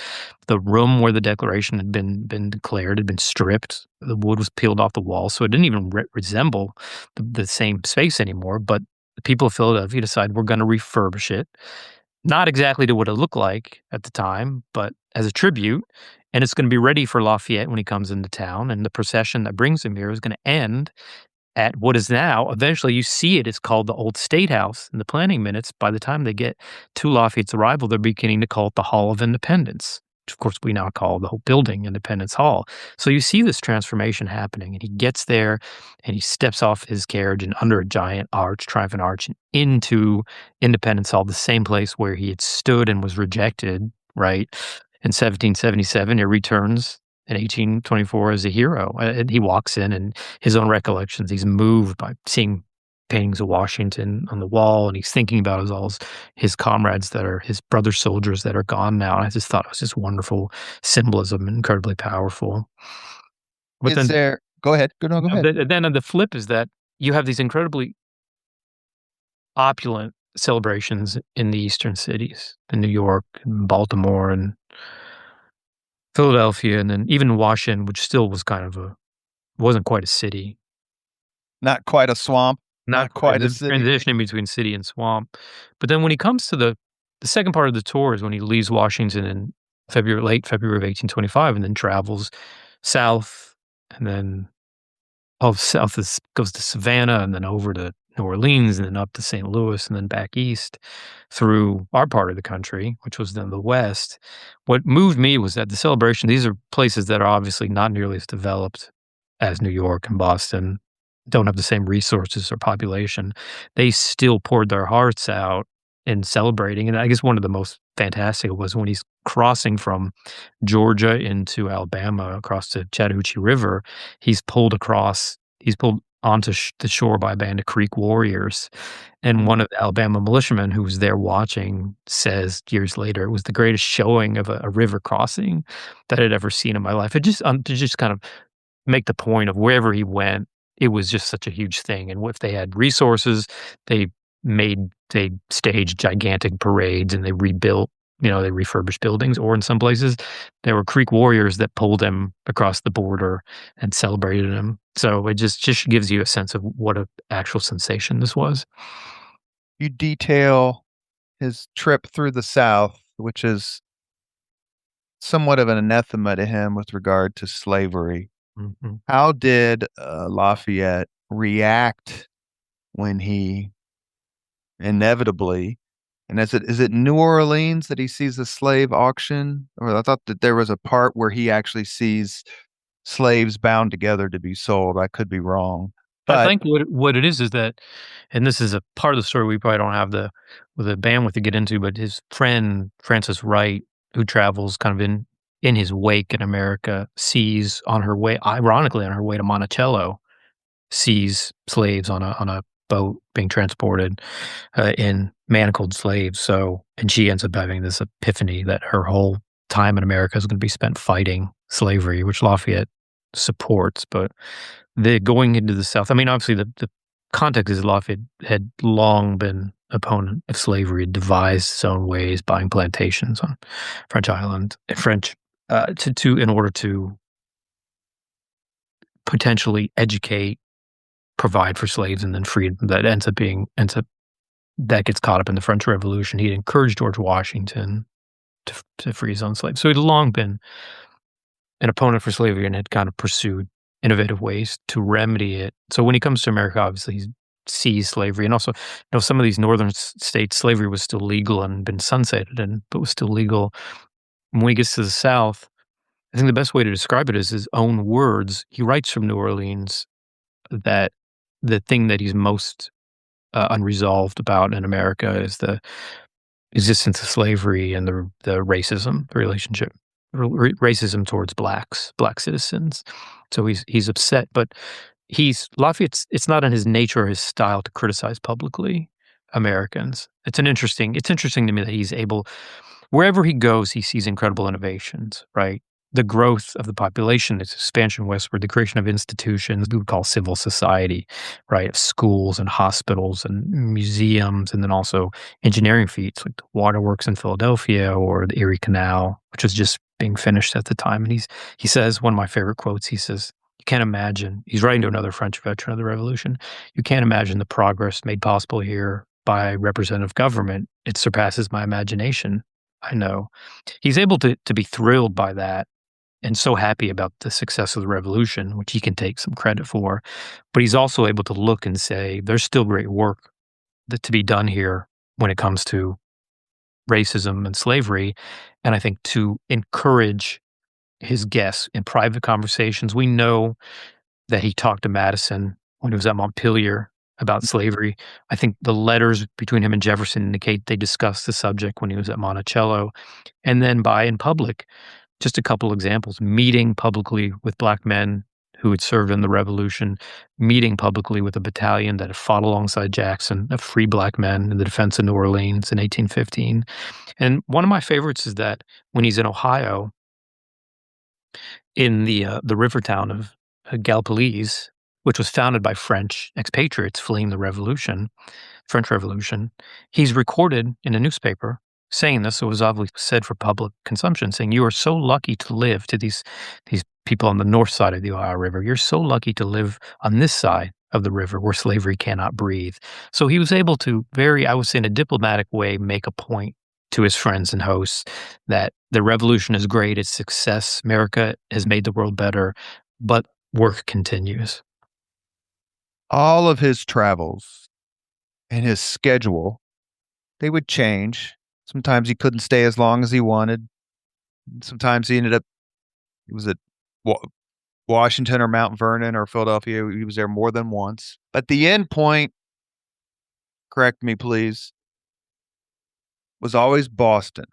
The room where the Declaration had been declared had been stripped. The wood was peeled off the wall, so it didn't even resemble the same space anymore. But the people of Philadelphia decided we're going to refurbish it, not exactly to what it looked like at the time, but as a tribute. And it's going to be ready for Lafayette when he comes into town. And the procession that brings him here is going to end at what is now, eventually you see it is called the Old State House in the planning minutes. By the time they get to Lafayette's arrival, they're beginning to call it the Hall of Independence, which of course we now call the whole building Independence Hall. So you see this transformation happening, and he gets there and he steps off his carriage and under a giant arch, triumphant arch, and into Independence Hall, the same place where he had stood and was rejected, right? In 1777, he returns in 1824 as a hero. And he walks in and his own recollections, he's moved by seeing paintings of Washington on the wall, and he's thinking about his comrades that are his brother soldiers that are gone now. And I just thought it was just wonderful symbolism, incredibly powerful. But Is then, there Go ahead. Go ahead. then on the flip is that you have these incredibly opulent celebrations in the eastern cities, in New York and Baltimore and Philadelphia, and then even Washington, which still was kind of wasn't quite a city. Not quite a swamp, Not not quite. quite a The city. transitioning between city and swamp. But then when he comes to the second part of the tour is when he leaves Washington in late February of 1825 and then travels south and then south goes to Savannah and then over to New Orleans and then up to St. Louis and then back east through our part of the country, which was then the West. What moved me was that the celebration, these are places that are obviously not nearly as developed as New York and Boston, don't have the same resources or population. They still poured their hearts out in celebrating. And I guess one of the most fantastic was when he's crossing from Georgia into Alabama across the Chattahoochee River. He's pulled onto the shore by a band of Creek warriors. And Mhm. one of the Alabama militiamen who was there watching says years later, it was the greatest showing of a river crossing that I'd ever seen in my life. It just, to just kind of make the point of wherever he went, it was just such a huge thing. And if they had resources, they they staged gigantic parades and they rebuilt, they refurbished buildings, or in some places there were Creek warriors that pulled him across the border and celebrated him. So it just gives you a sense of what a actual sensation this was. You detail his trip through the South, which is somewhat of an anathema to him with regard to slavery. Mhm. How did Lafayette react when he inevitably, and is it New Orleans that he sees the slave auction? Or I thought that there was a part where he actually sees slaves bound together to be sold. I could be wrong. I But think what it is that, and this is a part of the story we probably don't have the bandwidth to get into, but his friend Frances Wright, who travels kind of in his wake in America, sees on her way, ironically on her way to Monticello, sees slaves on a boat being transported in manacled slaves. So, and she ends up having this epiphany that her whole time in America is going to be spent fighting slavery, which Lafayette supports. But the going into the South, I mean, obviously the context is Lafayette had long been opponent of slavery, had devised his own ways, buying plantations on French island, French to in order to potentially educate provide for slaves and then freedom that ends up that gets caught up in the French Revolution. He'd encouraged George Washington to free his own slaves. So he'd long been an opponent for slavery and had kind of pursued innovative ways to remedy it. So when he comes to America, obviously he sees slavery, and also, some of these northern states, slavery was still legal and been sunsetted, but was still legal. And when he gets to the South, I think the best way to describe it is his own words. He writes from New Orleans that the thing that he's most unresolved about in America is the existence of slavery and the racism, the relationship, racism towards black citizens. So he's upset, but Lafayette's. It's not in his nature or his style to criticize publicly Americans. It's interesting to me that he's able, wherever he goes, he sees incredible innovations, right? The growth of the population, its expansion westward, the creation of institutions we would call civil society, right? Of schools and hospitals and museums, and then also engineering feats like the waterworks in Philadelphia or the Erie Canal, which was just being finished at the time. And he says, one of my favorite quotes, he says, "You can't imagine," he's writing to another French veteran of the Revolution, "you can't imagine the progress made possible here by representative government. It surpasses my imagination. I know." He's able to be thrilled by that and so happy about the success of the revolution, which he can take some credit for. But he's also able to look and say, there's still great work to be done here when it comes to racism and slavery. And I think to encourage his guests in private conversations, we know that he talked to Madison when he was at Montpelier about slavery. I think the letters between him and Jefferson indicate they discussed the subject when he was at Monticello. And then in public, just a couple examples, meeting publicly with black men who had served in the Revolution, meeting publicly with a battalion that had fought alongside Jackson, of free black men in the defense of New Orleans in 1815. And one of my favorites is that when he's in Ohio, in the river town of Gallipolis, which was founded by French expatriates fleeing the French Revolution, he's recorded in a newspaper saying this. So it was obviously said for public consumption, saying, "You are so lucky to live," to these people on the north side of the Ohio River. "You're so lucky to live on this side of the river where slavery cannot breathe." So he was able to I would say in a diplomatic way, make a point to his friends and hosts that the revolution is great, its success, America has made the world better, but work continues. All of his travels and his schedule, they would change. Sometimes he couldn't stay as long as he wanted. Sometimes he was at Washington or Mount Vernon or Philadelphia. He was there more than once. But the end point, correct me please, was always Boston,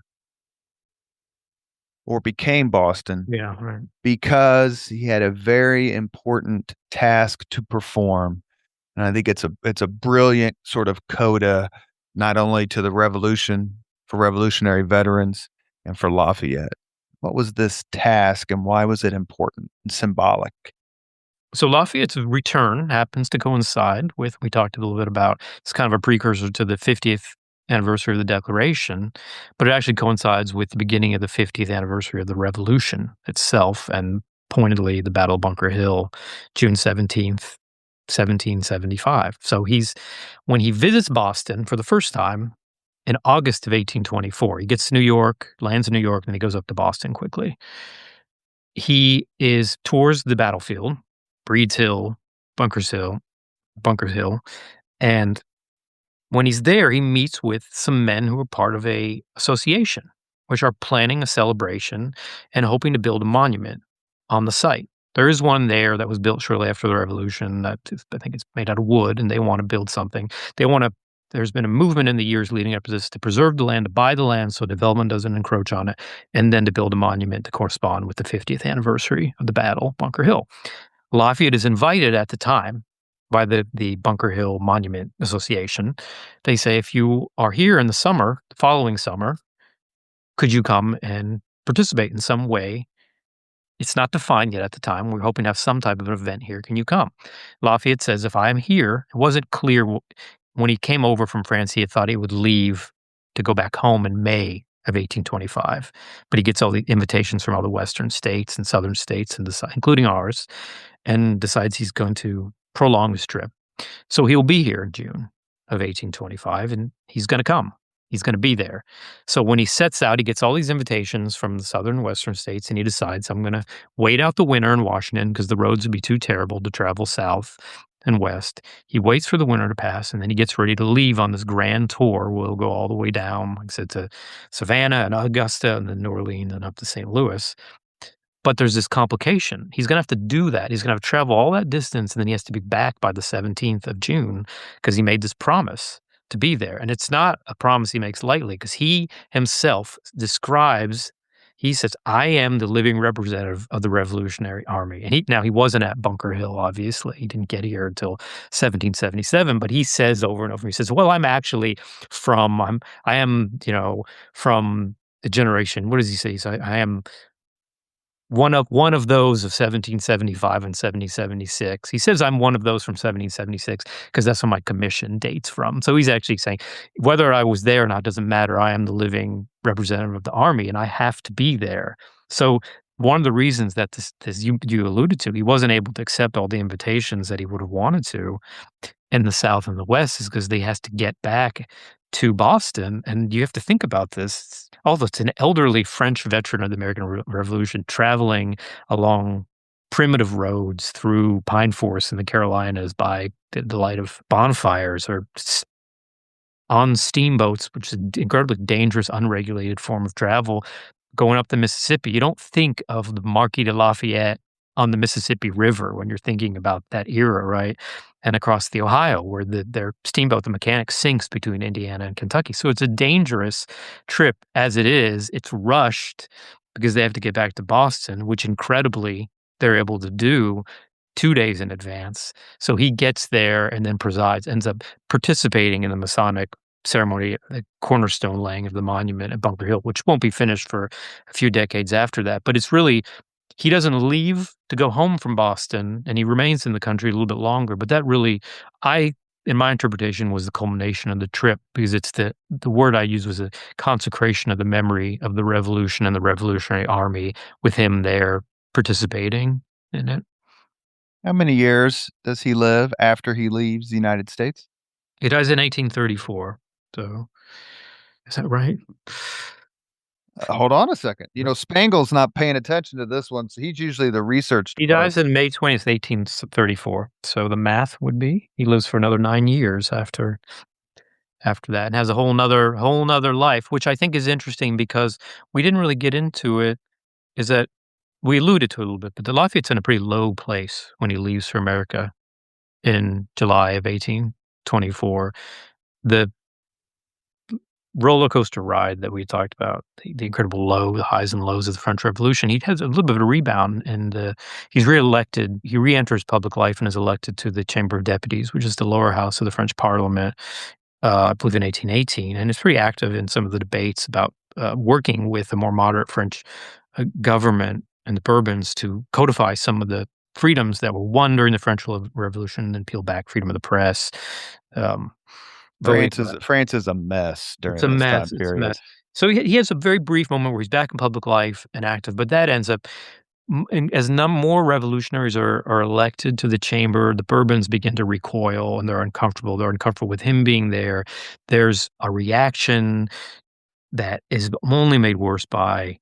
or became Boston, Yeah, right. because he had a very important task to perform. And I think it's a brilliant sort of coda, not only to the revolution, for revolutionary veterans, and for Lafayette. What was this task and why was it important and symbolic? So Lafayette's return happens to coincide with, we talked a little bit about, it's kind of a precursor to the 50th anniversary of the Declaration, but it actually coincides with the beginning of the 50th anniversary of the Revolution itself, and pointedly the Battle of Bunker Hill, June 17th, 1775. So when he visits Boston for the first time in August of 1824, he gets to New York, lands in New York, and he goes up to Boston quickly. He tours the battlefield, Breed's Hill, Bunker's Hill, and when he's there, he meets with some men who are part of a association, which are planning a celebration and hoping to build a monument on the site. There is one there that was built shortly after the Revolution that I think it's made out of wood, and they want to build something. There's been a movement in the years leading up to this to preserve the land, to buy the land so development doesn't encroach on it, and then to build a monument to correspond with the 50th anniversary of the battle, Bunker Hill. Lafayette is invited at the time by the Bunker Hill Monument Association. They say, if you are here in the summer, the following summer, could you come and participate in some way? It's not defined yet at the time. We're hoping to have some type of an event here. Can you come? Lafayette says, if I am here, it wasn't clear when he came over from France, he had thought he would leave to go back home in May of 1825. But he gets all the invitations from all the western states and southern states, including ours, and decides he's going to prolong his trip. So he'll be here in June of 1825, and he's going to come. He's going to be there. So when he sets out, he gets all these invitations from the southern and western states, and he decides, I'm going to wait out the winter in Washington because the roads would be too terrible to travel south and west. He waits for the winter to pass, and then he gets ready to leave on this grand tour. We'll go all the way down, like I said, to Savannah and Augusta and then New Orleans and up to St. Louis. But there's this complication. He's gonna have to do that. He's gonna have to travel all that distance, and then he has to be back by the 17th of June because he made this promise to be there. And it's not a promise he makes lightly because he himself describes, he says, "I am the living representative of the Revolutionary Army." And he wasn't at Bunker Hill, obviously. He didn't get here until 1777, but he says over and over, he says, "Well, I'm actually I am, from the generation," what does he say? He says, "I am one of those of 1775 and 1776." He says, "I'm one of those from 1776 because that's when my commission dates from." So he's actually saying, whether I was there or not doesn't matter. I am the living representative of the army, and I have to be there. So one of the reasons that this you alluded to, he wasn't able to accept all the invitations that he would have wanted to in the South and the West is because they has to get back to Boston, and you have to think about this. Although it's an elderly French veteran of the American Revolution traveling along primitive roads through pine forests in the Carolinas by the light of bonfires or on steamboats, which is an incredibly dangerous, unregulated form of travel, going up the Mississippi. You don't think of the Marquis de Lafayette on the Mississippi River when you're thinking about that era, right? And across the Ohio, where their steamboat, the Mechanic, sinks between Indiana and Kentucky. So it's a dangerous trip as it is. It's rushed because they have to get back to Boston, which incredibly they're able to do 2 days in advance. So he gets there and then ends up participating in the Masonic ceremony, the cornerstone laying of the monument at Bunker Hill, which won't be finished for a few decades after that. But it's really, he doesn't leave to go home from Boston, and he remains in the country a little bit longer. But that really, in my interpretation, was the culmination of the trip because it's the word I used was a consecration of the memory of the Revolution and the Revolutionary Army with him there participating in it. How many years does he live after he leaves the United States? He dies in 1834. So is that right? Hold on a second. Spangle's not paying attention to this one, so he's usually the research He dies department. in May 20th, 1834. So the math would be he lives for another 9 years after that and has a whole nother life, which I think is interesting because we didn't really get into it, is that we alluded to it a little bit, but the Lafayette's in a pretty low place when he leaves for America in July of 1824. The roller coaster ride that we talked about, the incredible the highs and lows of the French Revolution, he has a little bit of a rebound, and he's reelected. He re-enters public life and is elected to the Chamber of Deputies, which is the lower house of the French Parliament, I believe in 1818, and is pretty active in some of the debates about working with a more moderate French government and the Bourbons to codify some of the freedoms that were won during the French Revolution and peel back freedom of the press. Um, voting France is a mess It's during a this time mess, it's a mess. period. So he has a very brief moment where he's back in public life and active, but that ends up as more revolutionaries are elected to the chamber, the Bourbons begin to recoil and they're uncomfortable. They're uncomfortable with him being there. There's a reaction that is only made worse by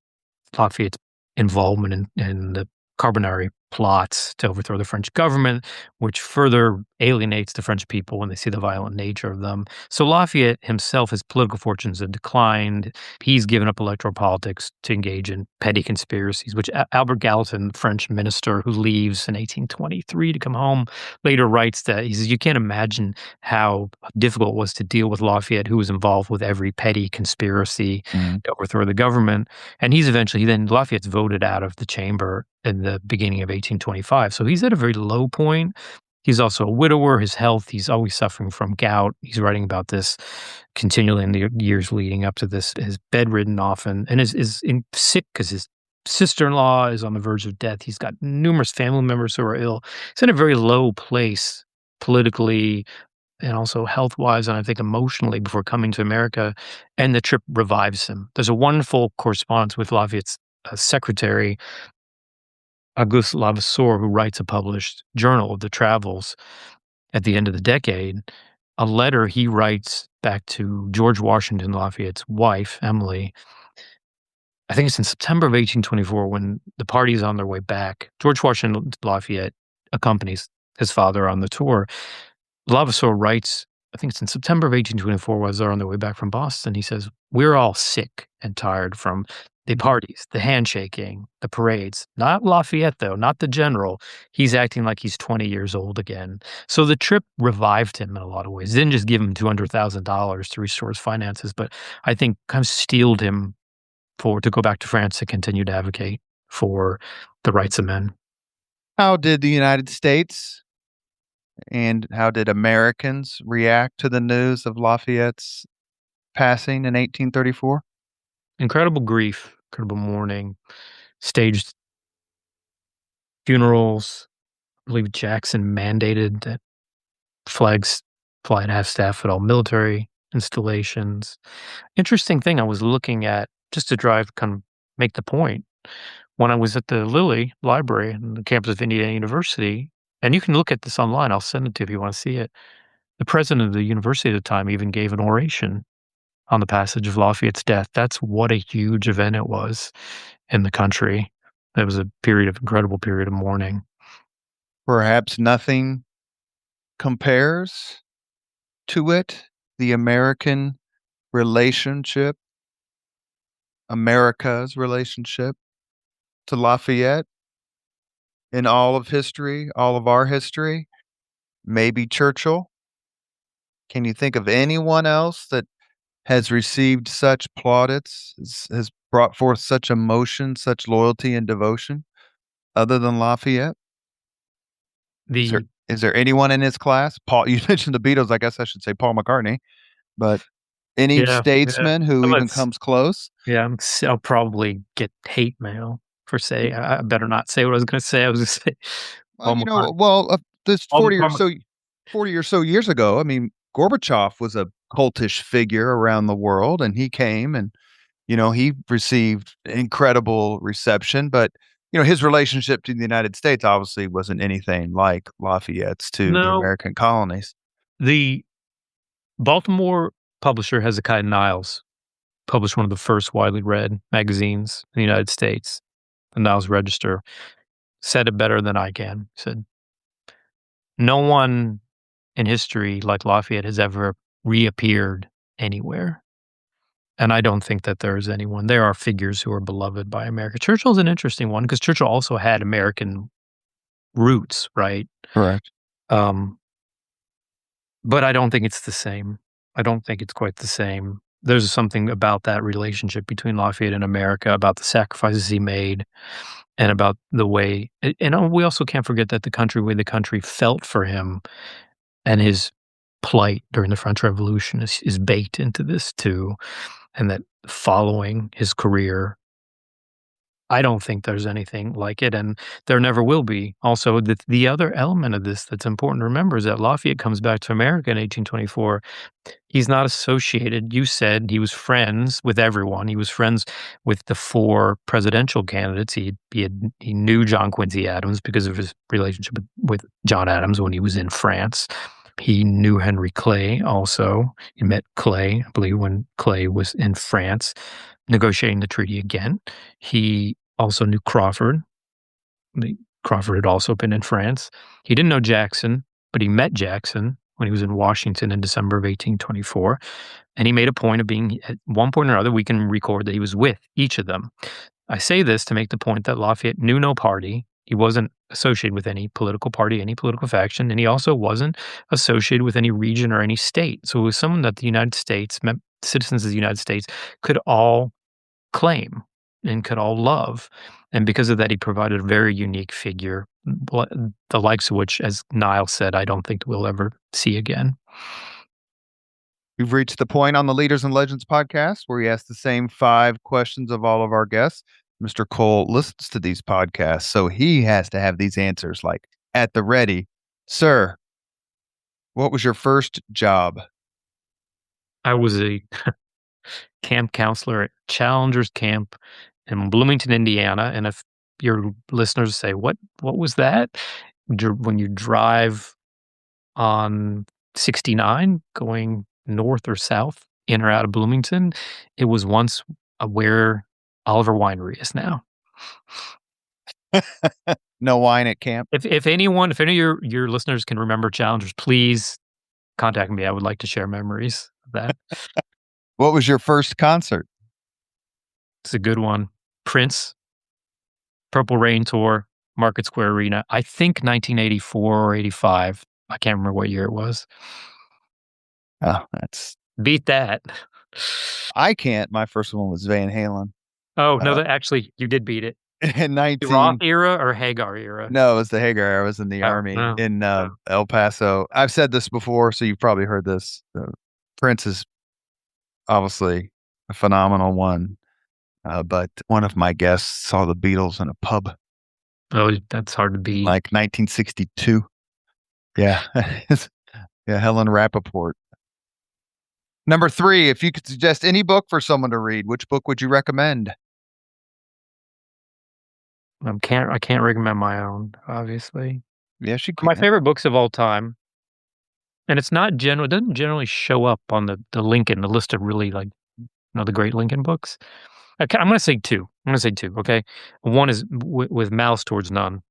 Lafayette's involvement in the Carbonari plots to overthrow the French government, which further alienates the French people when they see the violent nature of them. So Lafayette himself, his political fortunes have declined. He's given up electoral politics to engage in petty conspiracies, which Albert Gallatin, the French minister who leaves in 1823 to come home, later writes that he says, you can't imagine how difficult it was to deal with Lafayette, who was involved with every petty conspiracy Mhm. to overthrow the government. And Lafayette's voted out of the chamber in the beginning of 1825. So he's at a very low point. He's also a widower. His health, he's always suffering from gout. He's writing about this continually in the years leading up to this. His bedridden often and sick because his sister-in-law is on the verge of death. He's got numerous family members who are ill. He's in a very low place politically and also health-wise, and I think emotionally before coming to America, and the trip revives him. There's a wonderful correspondence with Lafayette's secretary, Auguste Levasseur, who writes a published journal of the travels, at the end of the decade, a letter he writes back to George Washington Lafayette's wife, Emily. I think it's in September of 1824 when the party is on their way back. George Washington Lafayette accompanies his father on the tour. Levasseur writes, I think it's in September of 1824, while they're on their way back from Boston. He says, "We're all sick and tired from the parties, the handshaking, the parades. Not Lafayette, though, not the general. He's acting like he's 20 years old again." So the trip revived him in a lot of ways. It didn't just give him $200,000 to restore his finances, but I think kind of steeled him to go back to France to continue to advocate for the rights of men. How did the United States and how did Americans react to the news of Lafayette's passing in 1834? Incredible grief, incredible mourning, staged funerals. I believe Jackson mandated that flags fly at half staff at all military installations. Interesting thing I was looking at just to kind of make the point when I was at the Lilly Library in the campus of Indiana University, and you can look at this online. I'll send it to you if you want to see it. The president of the university at the time even gave an oration on the passage of Lafayette's death. That's what a huge event it was in the country. It was a incredible period of mourning. Perhaps nothing compares to it. The American relationship, America's relationship to Lafayette in all of history, all of our history, maybe Churchill. Can you think of anyone else that has received such plaudits, has brought forth such emotion, such loyalty and devotion other than Lafayette? Is there The is there anyone in his class? Paul, you mentioned the Beatles, I guess I should say Paul McCartney, but any Yeah, yeah. statesman who even Let's comes close? Yeah, I'll probably get hate mail for saying I better not say what I was gonna say. I was gonna say Well, Paul McCartney. this Paul Paul Mc 40 or so years ago, I mean, Gorbachev was a cultish figure around the world, and he came and, he received incredible reception, but, his relationship to the United States obviously wasn't anything like Lafayette's to the No, American colonies. the Baltimore publisher Hezekiah Niles published one of the first widely read magazines in the United States, the Niles Register, said it better than I can. Said, "No one in history like Lafayette has ever reappeared anywhere." And I don't think that there is anyone. There are figures who are beloved by America. Churchill's an interesting one because Churchill also had American roots, right? Correct. Um, but I don't think it's the same. I don't think it's quite the same. There's something about that relationship between Lafayette and America, about the sacrifices he made, and about the way. And we also can't forget that way the country felt for him and his plight during the French Revolution is baked into this too, and that following his career, I don't think there's anything like it, and there never will be. Also, the other element of this that's important to remember is that Lafayette comes back to America in 1824. He's not associated. You said he was friends with everyone. He was friends with the 4 presidential candidates. He knew John Quincy Adams because of his relationship with John Adams when he was in France. He knew Henry Clay also. He met Clay, I believe, when Clay was in France negotiating the treaty again. He also knew Crawford. Crawford had also been in France. He didn't know Jackson, but he met Jackson when he was in Washington in December of 1824. And he made a point of being, at one point or other, we can record that he was with each of them. I say this to make the point that Lafayette knew no party. He wasn't associated with any political party, any political faction, and he also wasn't associated with any region or any state. So it was someone that the United States, citizens of the United States, could all claim and could all love. And because of that, he provided a very unique figure, the likes of which, as Niall said, I don't think we'll ever see again. We've reached the point on the Leaders and Legends podcast where we ask the same 5 questions of all of our guests. Mr. Cole listens to these podcasts, so he has to have these answers like at the ready. Sir, what was your first job? I was a camp counselor at Challengers Camp in Bloomington, Indiana. And if your listeners say, what was that? When you drive on 69 going north or south, in or out of Bloomington. It was once, where Oliver Winery is now. No wine at camp. If any of your listeners can remember Challengers, please contact me. I would like to share memories of that. What was your first concert? It's a good one. Prince, Purple Rain Tour, Market Square Arena. I think 1984 or 85. I can't remember what year it was. Oh, that's Beat that. I can't. My first one was Van Halen. Oh, no, Uh, that actually you did beat it. in The Roth 19 era or Hagar era? No, it was the Hagar era. I was in the Oh, army no. in Oh. El Paso. I've said this before, so you've probably heard this. Prince is obviously a phenomenal one, but one of my guests saw the Beatles in a pub Oh, that's hard to in beat. like 1962. Yeah. Yeah, Helen Rappaport. Number three, if you could suggest any book for someone to read, which book would you recommend? I can't recommend my own, obviously. Yes, you My can. favorite books of all time, and it's not general it doesn't generally show up on the Lincoln, the list of really, like, the great Lincoln books. I'm gonna say 2. I'm gonna say 2, okay? One is With Malice Towards None,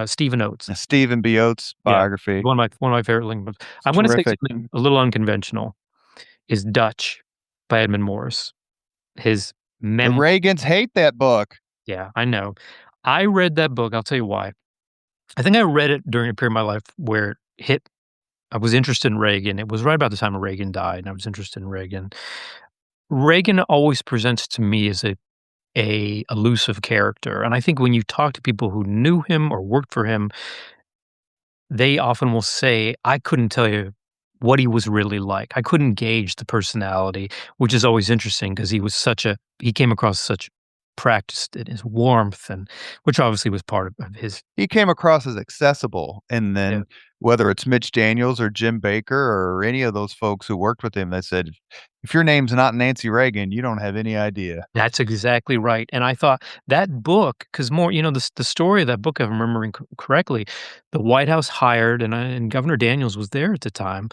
Stephen Oates. Stephen B. Oates Yeah, biography. one of my favorite Lincoln books. It's I'm gonna say terrific. something a little unconventional, is Dutch by Edmund Morris. His The mem Reagans hate that book. Yeah, I know. I read that book, I'll tell you why. I think I read it during a period of my life where it hit I was interested in Reagan. It was right about the time Reagan died, and I was interested in Reagan. Reagan always presents to me as a elusive character, and I think when you talk to people who knew him or worked for him, they often will say, "I couldn't tell you what he was really like. I couldn't gauge the personality," which is always interesting because he came across such practiced in his warmth, and which obviously was part of his. He came across as accessible. And Yeah. then whether it's Mitch Daniels or Jim Baker or any of those folks who worked with him, they said, if your name's not Nancy Reagan, you don't have any idea. That's exactly right, and I thought that book, because the story of that book, if I'm remembering correctly, the White House hired, and Governor Daniels was there at the time.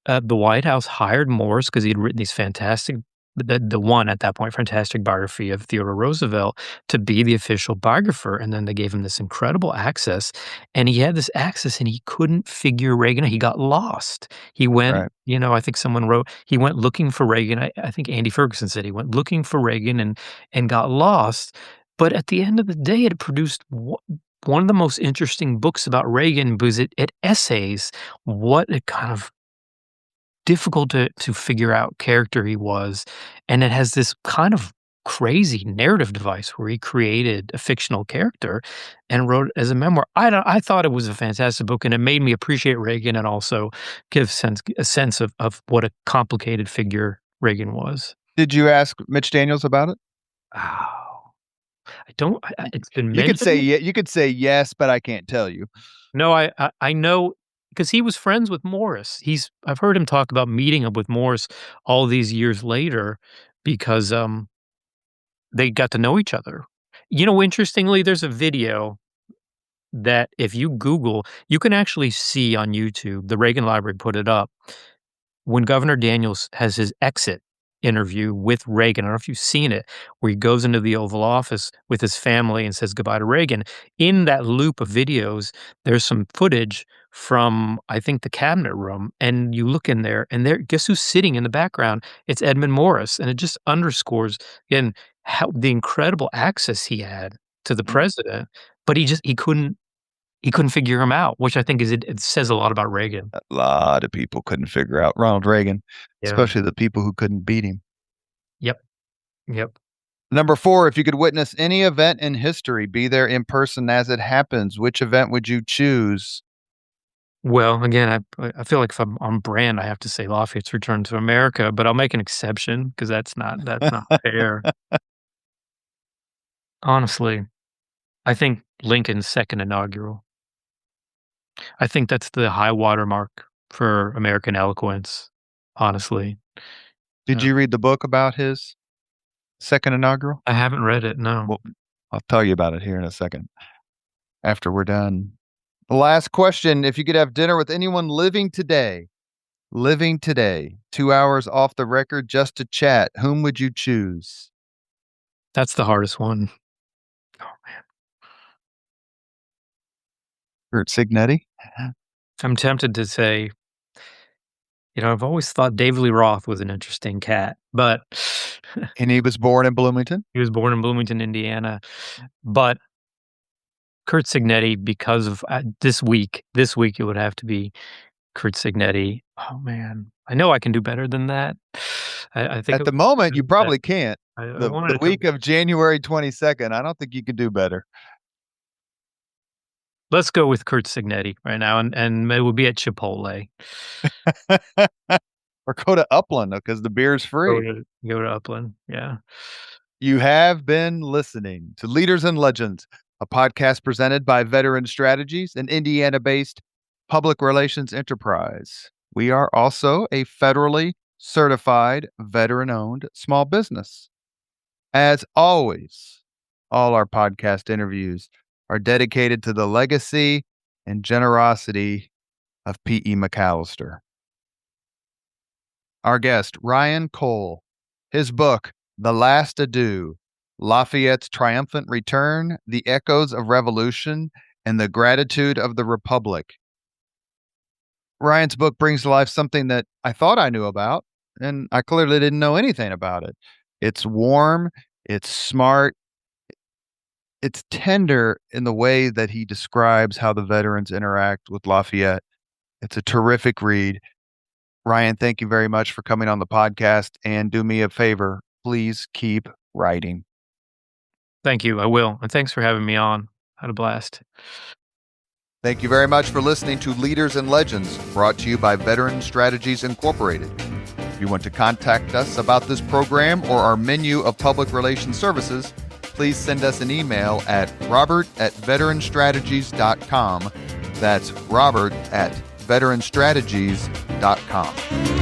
The White House hired Morse because he had written these fantastic the one at that point, fantastic biography of Theodore Roosevelt to be the official biographer, and then they gave him this incredible access, and he had this access, and he couldn't figure Reagan. He got lost. He went, Right. I think someone wrote he went looking for Reagan. I think Andy Ferguson said he went looking for Reagan and got lost. But at the end of the day, it produced one of the most interesting books about Reagan because it essays what a kind of difficult to figure out character he was, and it has this kind of crazy narrative device where he created a fictional character and wrote it as a memoir. I thought it was a fantastic book, and it made me appreciate Reagan and also give a sense of what a complicated figure Reagan was. Did you ask Mitch Daniels about it? Oh, I don't it's been You could say mentioned. yeah, you could say yes, but I can't tell you. No, I know because he was friends with Morris. I've heard him talk about meeting up with Morris all these years later because, they got to know each other. Interestingly, there's a video that if you Google, you can actually see on YouTube, the Reagan Library put it up, when Governor Daniels has his exit interview with Reagan. I don't know if you've seen it, where he goes into the Oval Office with his family and says goodbye to Reagan. In that loop of videos, there's some footage from, I think, the cabinet room, and you look in there, and guess who's sitting in the background? It's Edmund Morris, and it just underscores, again, how the incredible access he had to the Mm. president, but he couldn't figure him out, which I think it says a lot about Reagan. A lot of people couldn't figure out Ronald Reagan, Yeah. especially the people who couldn't beat him. Yep. Yep. Number four, if you could witness any event in history, be there in person as it happens, which event would you choose? Well, again, I feel like if I'm on brand, I have to say Lafayette's return to America, but I'll make an exception because that's not fair. Honestly, I think Lincoln's second inaugural. I think that's the high watermark for American eloquence, honestly. Did Uh, you read the book about his second inaugural? I haven't read it, no. Well, I'll tell you about it here in a second after we're done. The last question, if you could have dinner with anyone living today, 2 hours off the record just to chat, whom would you choose? That's the hardest one. Oh, man. Kurt Signetti? I'm tempted to say, I've always thought David Lee Roth was an interesting cat, but And he was born in Bloomington? he was born in Bloomington, Indiana. But Kurt Signetti, because of this week it would have to be Kurt Signetti. Oh, man. I know I can do better than that. I think At the moment, you probably can't. I The wanted to week of January 22nd, I don't think you could do better. Let's go with Kurt Signetti right now, and it would be at Chipotle. Or go to Upland because the beer's free. Go to Upland, yeah. You have been listening to Leaders and Legends, a podcast presented by Veteran Strategies, an Indiana-based public relations enterprise. We are also a federally certified, veteran-owned small business. As always, all our podcast interviews are dedicated to the legacy and generosity of P.E. McAllister. Our guest, Ryan Cole, his book, The Last Adieu, Lafayette's Triumphant Return, The Echoes of Revolution, and the Gratitude of the Republic. Ryan's book brings to life something that I thought I knew about, and I clearly didn't know anything about it. It's warm, it's smart, it's tender in the way that he describes how the veterans interact with Lafayette. It's a terrific read. Ryan, thank you very much for coming on the podcast, and do me a favor, please keep writing. Thank you, I will, and thanks for having me on. I had a blast. Thank you very much for listening to Leaders and Legends, brought to you by Veteran Strategies Incorporated. If you want to contact us about this program or our menu of public relations services, please send us an email at robert@veteranstrategies.com. That's robert@veteranstrategies.com.